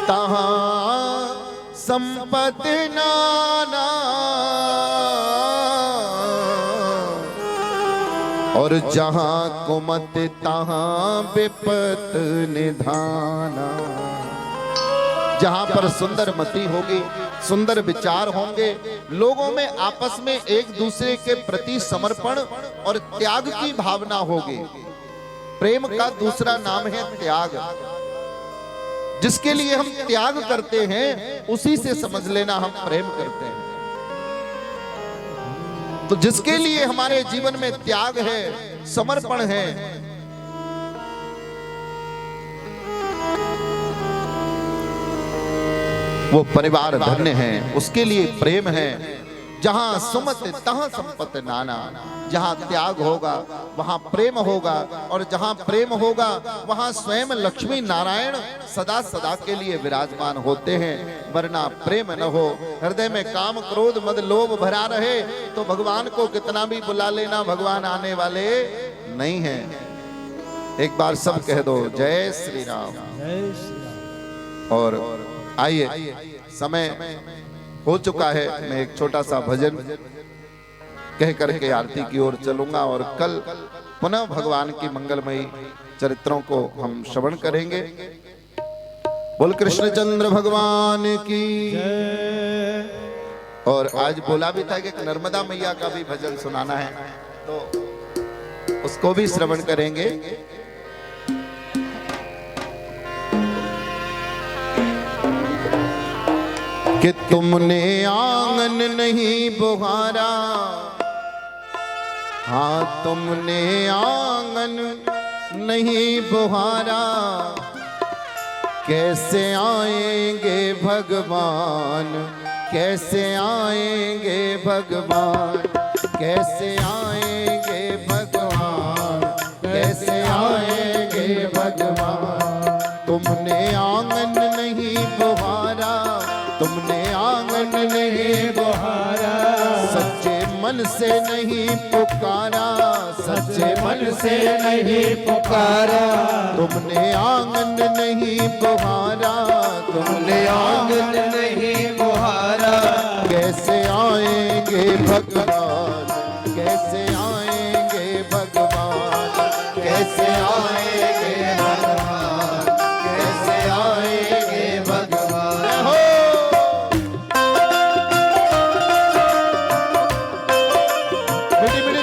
तहां संपत्ति नाना, और जहां कुमत तहां विपत निधाना। जहां पर सुंदर मति होगी, सुंदर विचार होंगे, लोगों में आपस में एक दूसरे के प्रति समर्पण और त्याग की भावना होगी। प्रेम का दूसरा नाम है त्याग। जिसके लिए हम त्याग करते हैं उसी से समझ लेना हम प्रेम करते हैं। तो जिसके लिए हमारे जीवन में त्याग है, समर्पण है, वो परिवार धन्य है, उसके लिए प्रेम है। जहां सुमत तहां संपत्ति नाना, जहां त्याग होगा वहां प्रेम होगा, और जहां प्रेम होगा वहां स्वयं लक्ष्मी नारायण सदा सदा के लिए विराजमान होते हैं। वरना प्रेम न हो, हृदय में काम क्रोध मद लोभ भरा रहे तो भगवान को कितना भी बुला लेना, भगवान आने वाले नहीं है। एक बार सब कह दो जय श्री राम। और आइए, समय हो चुका है, मैं एक छोटा सा भजन कह करके आरती की ओर चलूंगा, और कल पुनः भगवान की मंगलमयी चरित्रों को हम श्रवण करेंगे। बोल कृष्णचंद्र भगवान की। और आज बोला भी था कि नर्मदा मैया का भी भजन सुनाना है, तो उसको भी श्रवण करेंगे। कि तुमने आंगन नहीं बुहारा, हाँ तुमने आंगन नहीं बुहारा, कैसे आएंगे भगवान, कैसे आएंगे भगवान, कैसे आएंगे भगवान, कैसे आएंगे भगवान। तुमने आंगन नहीं बुहारा, तुमने आंगन नहीं बुहारा, सच्चे मन से नहीं पुकारा, सच्चे मन से नहीं पुकारा। तुमने आंगन नहीं बुहारा, तुमने आंगन नहीं बुहारा, कैसे आएंगे भगवान, कैसे आएंगे भगवान, कैसे आएंगे भगवान, कैसे आएंगे भगवान। हो बेटी बेटी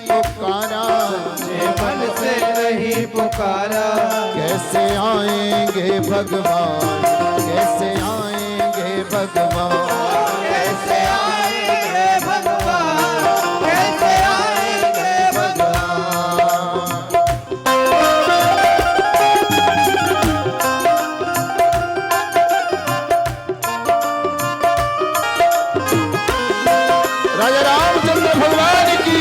पुकारा, मन से नहीं पुकारा। कैसे आएंगे भगवान, कैसे आएंगे भगवान, कैसे आएंगे भगवान, कैसे आएंगे भगवान। राजा रामचंद्र भगवान की।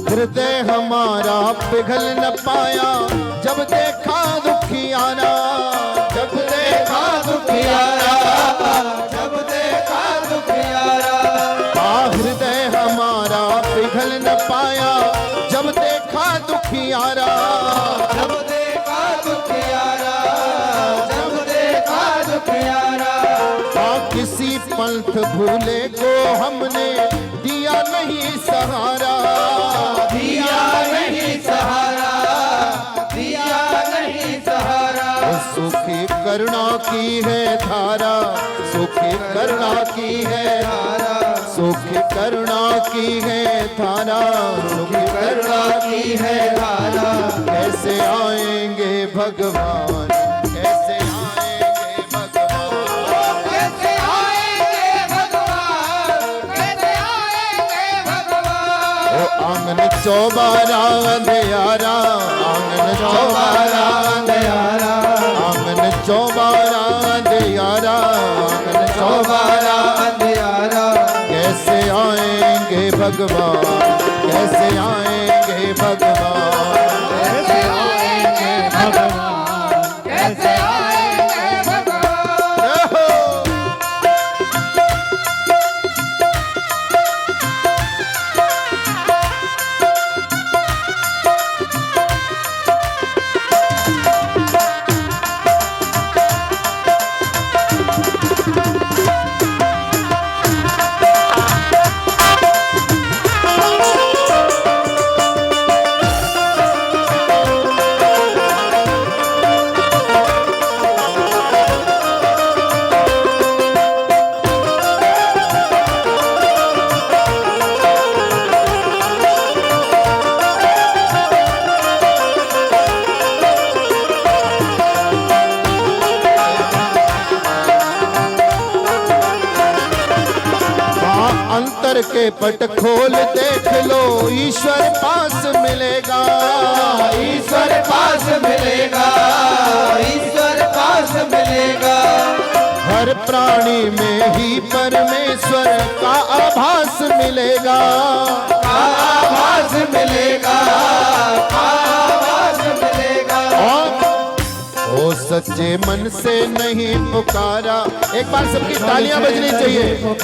हृदय हमारा पिघल न पाया जब देखा दुखियारा, जब देखा दुखियारा, जब देखा दुखियारा। हृदय हमारा पिघल न पाया जब देखा दुखियारा, जब देखा दुखियारा, जब देखा दुखियारा। किसी पंथ भूले को हमने दिया नहीं सहारा, दिया नहीं सहारा, दिया नहीं सहारा। सुखी करुणा की है धारा, सुखी करुणा की है धारा, सुखी करुणा की है धारा, सुखी करुणा की है धारा। कैसे आएंगे भगवान, कैसे आएंगे भगवान, कैसे आएंगे भगवान, कैसे आएंगे भगवान। ओ आंगन चौबारा अंधियारा, आंगन चौबारा अंधियारा, आंगन चौबारा अंधियारा, आंगन चौबारा अंधियारा। कैसे आएंगे भगवान, कैसे आएंगे भगवान, कैसे आएंगे भगवान, कैसे आएंगे भगवान। ओहो! अंतर के पट खोल देख लो, ईश्वर पास मिलेगा, ईश्वर पास मिलेगा, ईश्वर पास मिलेगा। हर प्राणी में ही परमेश्वर का आभास मिलेगा, आभास मिलेगा, आभास मिलेगा। ओ सच्चे मन से नहीं पुकारा। एक बार सबकी तालियां बजनी चाहिए। ओ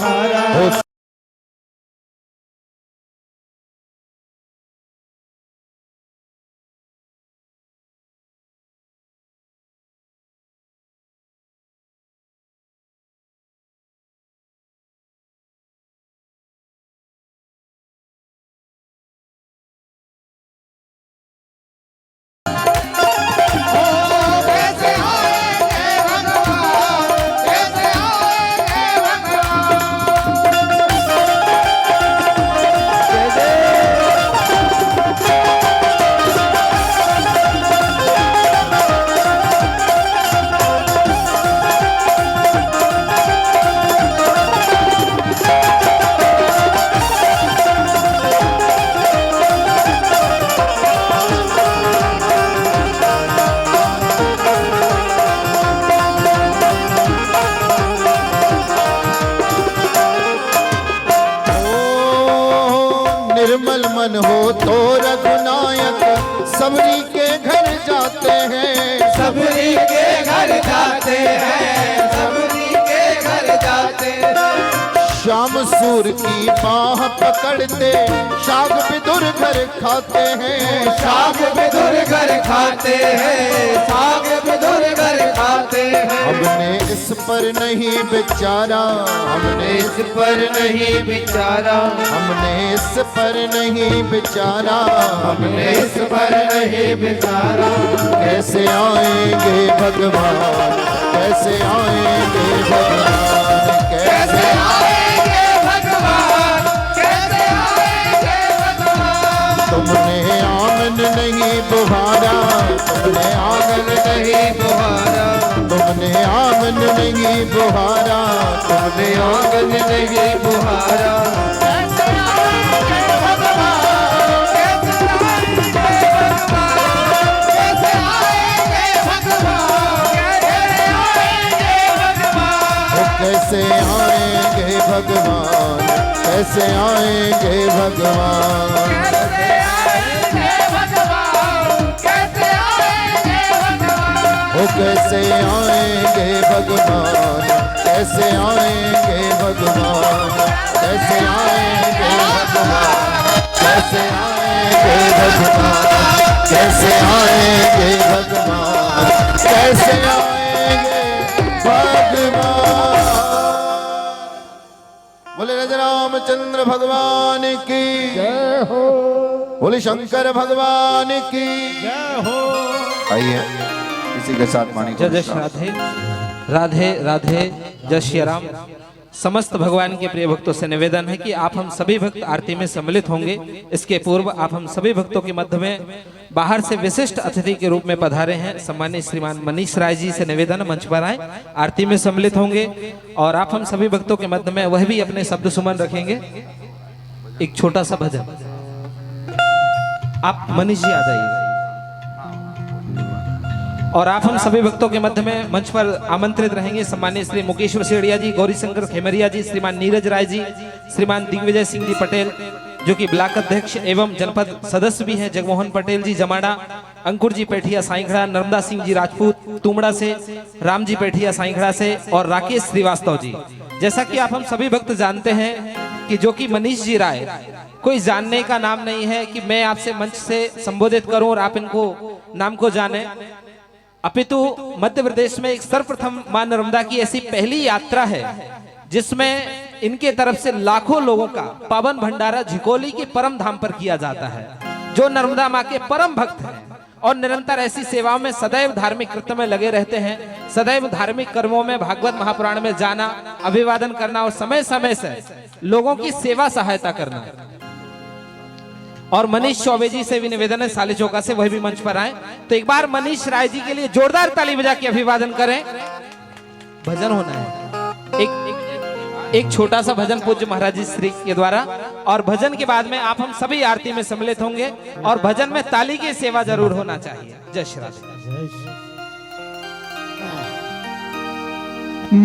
कैसे आएंगे भगवान, कैसे आएंगे भगवान। निर्मल मन हो तो रघुनायक सबरी के घर जाते हैं, सबरी के घर जाते हैं, सबरी के घर जाते हैं। श्याम असुर की बाह पकड़ते शाग विदुर घर खाते हैं। साग विदुर घर खाते हैं, साग विदुर घर खाते हैं। हमने इस पर नहीं विचारा, हमने इस पर नहीं विचारा, हमने इस पर नहीं विचारा, हमने इस पर नहीं विचारा। कैसे आएंगे भगवान, कैसे आएंगे भगवान, कैसे आएंगे भगवान, कैसे आएंगे भगवान। तुमने आंगन नहीं बुहारा, तुमने आंगन नहीं बुहारा, तुमने आंगन नहीं बुहारा, तुमने आंगन नहीं बुहारा। कैसे आएंगे भगवान, कैसे आएंगे भगवान, कैसे आएंगे भगवान, कैसे आएंगे भगवान। कैसे आएंगे भगवान, कैसे आएंगे भगवान, कैसे आएंगे भगवान, कैसे आएंगे भगवान। कैसे आएंगे भगवान, कैसे आएंगे भगवान, कैसे आएंगे भगवान, कैसे आएंगे भगवान, कैसे आएंगे भगवान। बोले राजा रामचंद्र भगवान की जय हो, बोले शंकर भगवान की जय हो। आइए इसी के साथ वाणी को जय राधे राधे राधे, जय श्री राम। समस्त भगवान के प्रिय भक्तों से निवेदन है कि आप हम सभी भक्त आरती में सम्मिलित होंगे। इसके पूर्व आप हम सभी भक्तों के मध्य में बाहर से विशिष्ट अतिथि के रूप में पधारे हैं सम्मानित श्रीमान मनीष राय जी से निवेदन है, मंच पर आए, आरती में सम्मिलित होंगे। और आप हम सभी भक्तों के मध्य में वह भी अपने शब्द सुमन रखेंगे। एक छोटा सा भजन, आप मनीष जी आ जाइए। और आप हम सभी भक्तों के मध्य में मंच पर आमंत्रित रहेंगे सम्मानित श्री मुकेश वसेड़िया जी, गौरी शंकर खेमरिया जी, श्रीमान नीरज राय जी, श्रीमान दिग्विजय सिंह जी पटेल जो कि ब्लॉक अध्यक्ष एवं जनपद सदस्य भी हैं, जगमोहन पटेल जी जमाड़ा, अंकुर जी पेठिया साईखड़ा, नर्मदा सिंह जी राजपूत तुमड़ा से, राम जी पेठिया साईखड़ा से और राकेश श्रीवास्तव जी। जैसा कि आप हम सभी भक्त जानते हैं कि जो कि मनीष जी राय कोई जानने का नाम नहीं है कि मैं आपसे मंच से संबोधित करूं और आप इनको नाम को जाने, अपितु मध्य प्रदेश में एक सर्वप्रथम मां नर्मदा की ऐसी पहली यात्रा है जिसमें इनके तरफ से लाखों लोगों का पावन भंडारा झिकोली के परम धाम पर किया जाता है। जो नर्मदा मां के परम भक्त हैं और निरंतर ऐसी सेवाओं में सदैव धार्मिक कृत्य में लगे रहते हैं, सदैव धार्मिक कर्मों में भागवत महापुराण में जाना, अभिवादन करना और समय समय से लोगों की सेवा सहायता करना। और मनीष चौबे जी से भी निवेदन है साले चौका से, वह भी मंच पर आए। तो एक बार मनीष राय जी के लिए जोरदार ताली बजा के अभिवादन करें। भजन होना है, एक छोटा सा भजन पूज्य महाराज जी श्री के द्वारा, और भजन के बाद में आप हम सभी आरती में सम्मिलित होंगे और भजन में ताली की सेवा जरूर होना चाहिए। जय श्री राधे।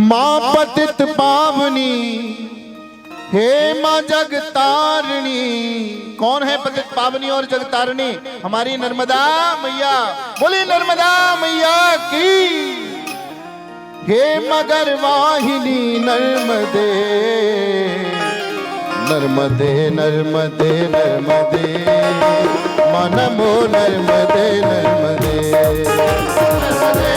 मां पतित पावनी हे मां जगतारिणी। कौन है पतित पावनी और जगतारिणी? हमारी नर्मदा मैया। बोली नर्मदा मैया की। हे मगर वाहिनी नर्मदे नर्मदे नर्मदे नर्मदे, मां नमो नर्मदे नर्मदे नर्मदे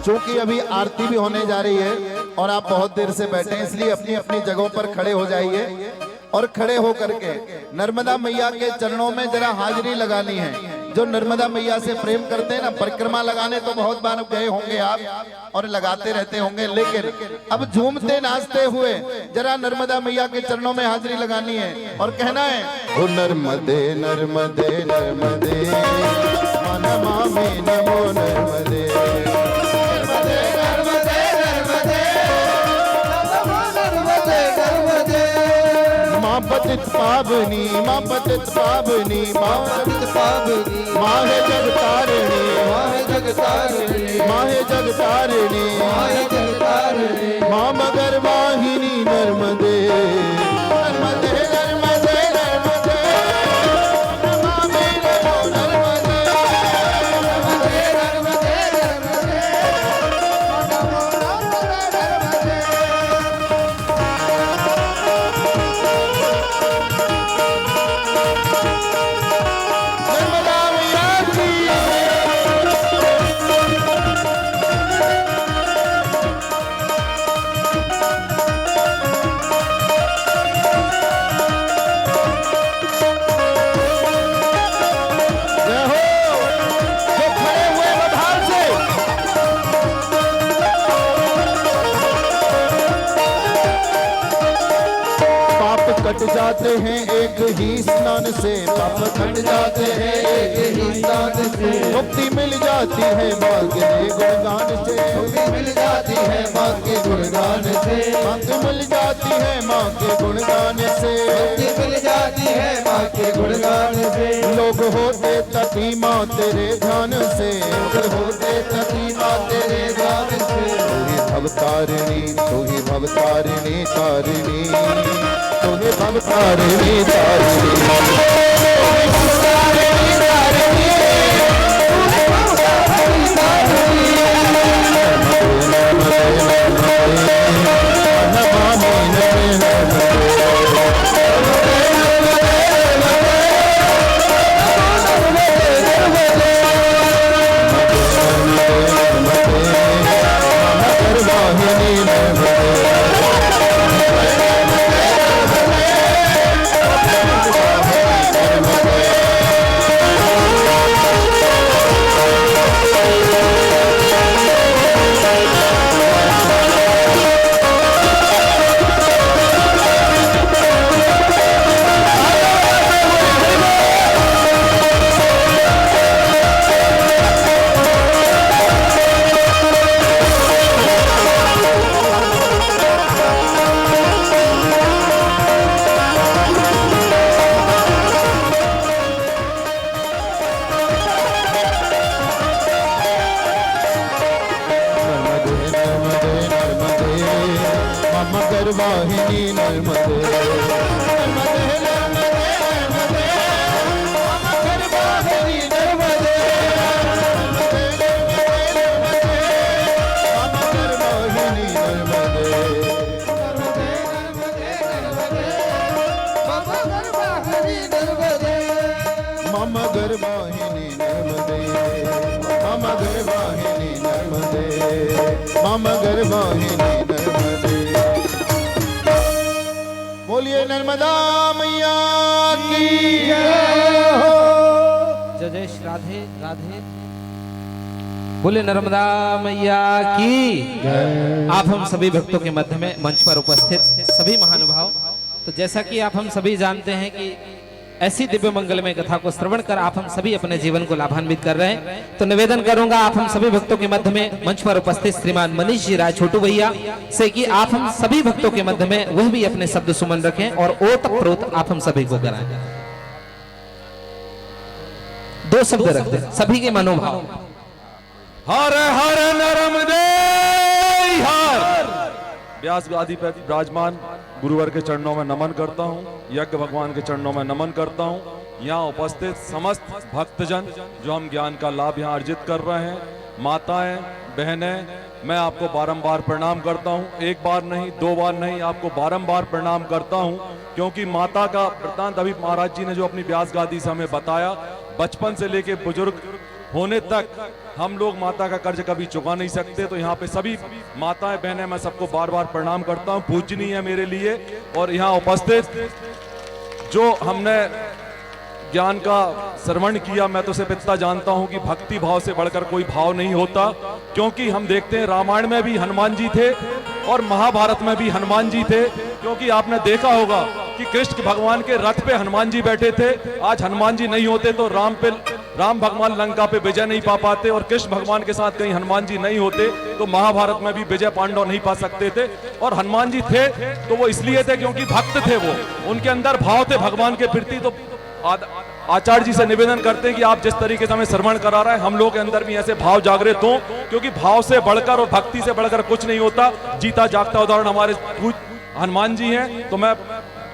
चूंकि अभी आरती भी होने जा रही है और आप बहुत देर से बैठे हैं, इसलिए अपनी अपनी जगहों पर खड़े हो जाइए और खड़े होकर के नर्मदा मैया के चरणों में जरा हाजिरी लगानी है। जो नर्मदा मैया से प्रेम करते हैं ना, परिक्रमा लगाने तो बहुत बार गए होंगे आप और लगाते रहते होंगे, लेकिन अब झूमते नाचते हुए जरा नर्मदा मैया के चरणों में हाजिरी लगानी है और कहना है, ओ नर्मदे नर्मदे नर्मदे मन मामे नमो नर्मदे, नर्मदे नर्मदे नर्मदे नमो नर्मदे नर्मदे। माँ पतित पावनी माँ पतित पावनी माँ पतित पावनी माहे जग तारिणी माहे जग तारिणी माहे जग तारिणी माहे जग तारिणी माँ मगर वाहिनी नर्मदे नर्मदे नर्मदे नर्मदे मामे नमो नर्मदे नर्मदे नर्मदे नर्मदे नमो नर्मदे। नर्मदा मैया की जय हो। जो खड़े हुए मधार से पाप कट जाते हैं एक ही स्नान से, पाप कट जाते हैं एक ही स्नान से, मुक्ति मिल जाती है माँ के गुणगान से, मुक्ति मिल जाती है माँ के गुणगान से, मुक्ति मिल जाती है माँ के गुणगान से, मुक्ति मिल जाती है माँ के गुणगान से। लोग होते तती माँ तेरे ध्यान से, लोग होते तती माँ तेरे ध्यान से। तू ही भवतारिणी तू ही भवतारिणी तारिणी तू ही भवतारिणी तारिणी तू ही भवतारिणी तारिणी तू ही भवतारिणी तारिणी। नर्मदे नर्मदे नमामि नर्मदे मगर वाहिनी नर्मदे नर्मदे नर्मदे नर्मदे मगर वाहिनी नर्मदे नर्मदे नर्मदे मगर वाहिनी नर्मदे नर्मदे नर्मदे नर्मदे मगर वाहिनी नर्मदे मगर वाहिनी नर्मदे मगर वाहिनी नर्मदे मगर वाहिनी नर्मदे। बोलिए नर्मदा मैया की जय हो। जय जय श्री राधे राधे। बोले नर्मदा मैया की। आप हम सभी भक्तों के मध्य में मंच पर उपस्थित सभी महानुभाव, तो जैसा कि आप हम सभी जानते हैं कि ऐसी दिव्य मंगलमय कथा को श्रवण कर आप हम सभी अपने जीवन को लाभान्वित कर रहे हैं, तो निवेदन करूंगा आप हम सभी भक्तों के मध्य में मंच पर उपस्थित श्रीमान मनीष जी राय छोटू भैया से कि आप हम सभी भक्तों के मध्य में वह भी अपने शब्द सुमन रखें और ओत प्रोत आप हम सभी को कराएं। दो शब्द रखते हैं सभी के मनोभाव। हर हर नर्मदे हर। व्यास गादी पर विराजमान गुरुवर के चरणों में नमन करता हूँ, यज्ञ भगवान के चरणों में नमन करता हूँ। यहाँ उपस्थित समस्त भक्तजन जो हम ज्ञान का लाभ यहाँ अर्जित कर रहे हैं, माताएं बहनें, मैं आपको बारंबार प्रणाम करता हूँ। एक बार नहीं, दो बार नहीं, आपको बारंबार प्रणाम करता हूँ, क्योंकि माता का वृत्तांत अभी महाराज जी ने जो अपनी व्यास गादी से हमें बताया, बचपन से लेके बुजुर्ग होने तक हम लोग माता का कर्ज कभी चुका नहीं सकते। तो यहाँ पे सभी माताएं बहनें, मैं सबको बार बार प्रणाम करता हूँ, पूजनीय है मेरे लिए। और यहाँ उपस्थित जो हमने ज्ञान का श्रवण किया, मैं तो सिर्फ इतना जानता हूं कि भक्ति भाव से बढ़कर कोई भाव नहीं होता। क्योंकि हम देखते हैं रामायण में भी हनुमान जी थे और महाभारत में भी हनुमान जी थे। क्योंकि आपने देखा होगा कि कृष्ण भगवान के रथ पे हनुमान जी बैठे थे। आज हनुमान जी नहीं होते तो राम भगवान लंका पे विजय नहीं पा पाते, और कृष्ण भगवान के साथ कहीं हनुमान जी नहीं होते तो महाभारत में भी विजय पांडव नहीं पा सकते थे। और हनुमान जी थे तो वो इसलिए थे क्योंकि भक्त थे, वो उनके अंदर भाव थे भगवान के प्रति। तो आचार्य जी से निवेदन करते हैं कि आप जिस तरीके से हमें श्रवण करा रहे हैं, हम लोग के अंदर भी ऐसे भाव जागृत हों, क्योंकि भाव से बढ़कर और भक्ति से बढ़कर कुछ नहीं होता। जीता जागता उदाहरण हमारे हनुमान जी हैं। तो मैं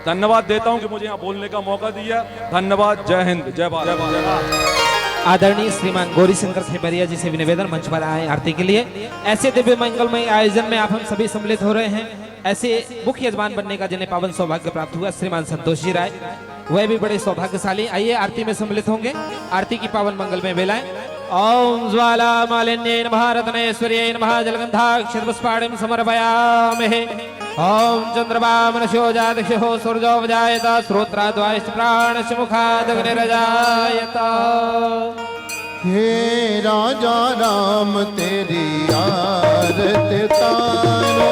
धन्यवाद देता हूं कि मुझे यहाँ बोलने का मौका दिया। धन्यवाद। जय हिंद, जय भारत, जय भारत। आदरणीय श्रीमान गौरी शंकर खेबरिया जी से भी निवेदन, मंच पर आए आरती के लिए। ऐसे दिव्य मंगलमय आयोजन में आप हम सभी सम्मिलित हो रहे हैं। ऐसे मुख्य यजमान बनने का जिन्हें पावन सौभाग्य प्राप्त हुआ, श्रीमान संतोष जी राय, वह भी बड़े सौभाग्यशाली। आइए आरती में सम्मिलित होंगे। आरती की पावन मंगल में बेलाएं। ओम ज्वाला मालिन्ये नमः रत्नेश्वर्ये नमः जलगंधाक्षर पुष्पाणिं समर्पयामहे। ओम चंद्रमा मनस्यो जातक्षो सूर्यो वजायत श्रोत्राद्वायश्च प्राणश्च मुखादग्निरजायत। हे राजा राम तेरी आरती तारो,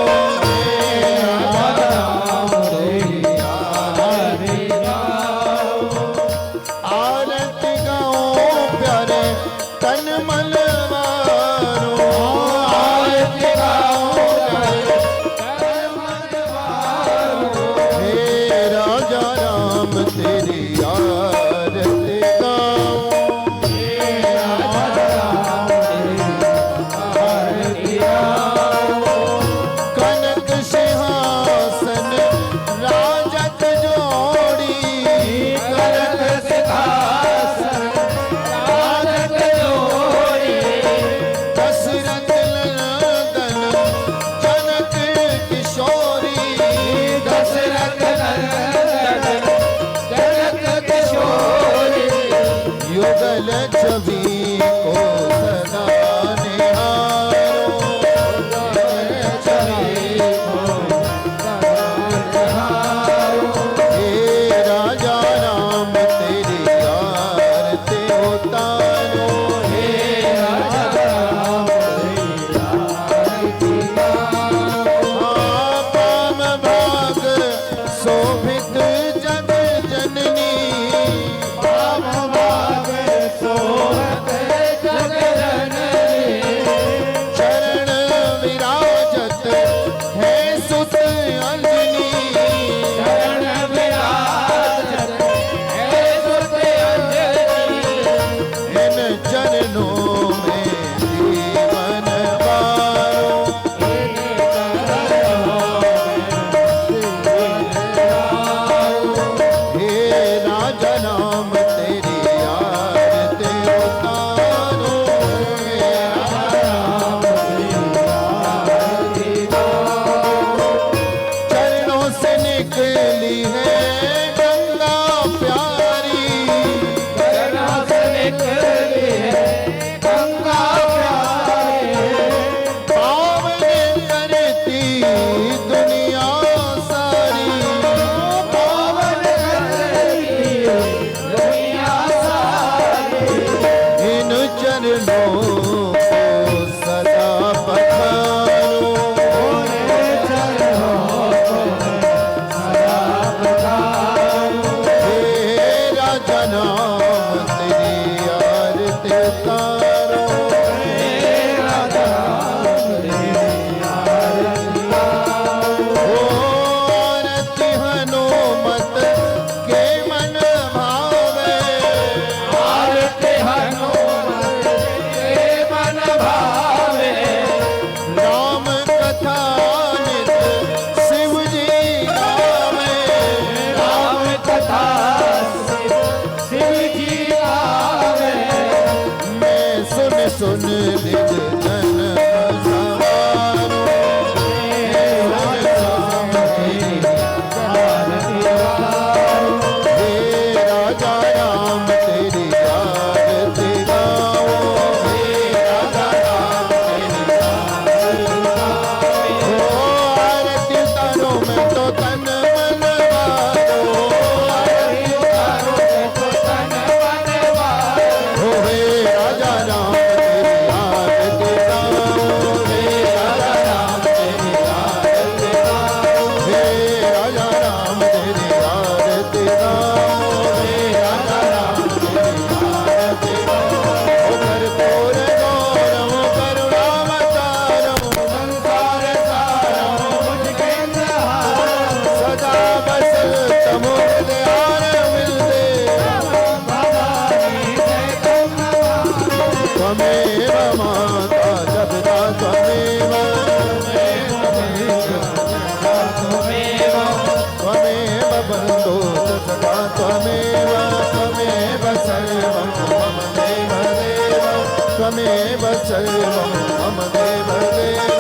त्वमेव सर्वं मम देव देव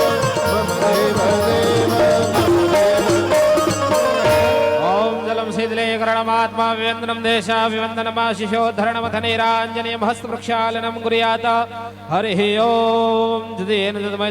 मम देव देव मम देव। ओम जलम शीतलीकरणमात्मा विवन्दनं देशाभिवन्दनमाशिषोद्धरणमथनेराञ्जनेयं हस्तप्रक्षालनं कुर्यात्। हरिः ओम जदेन जदमय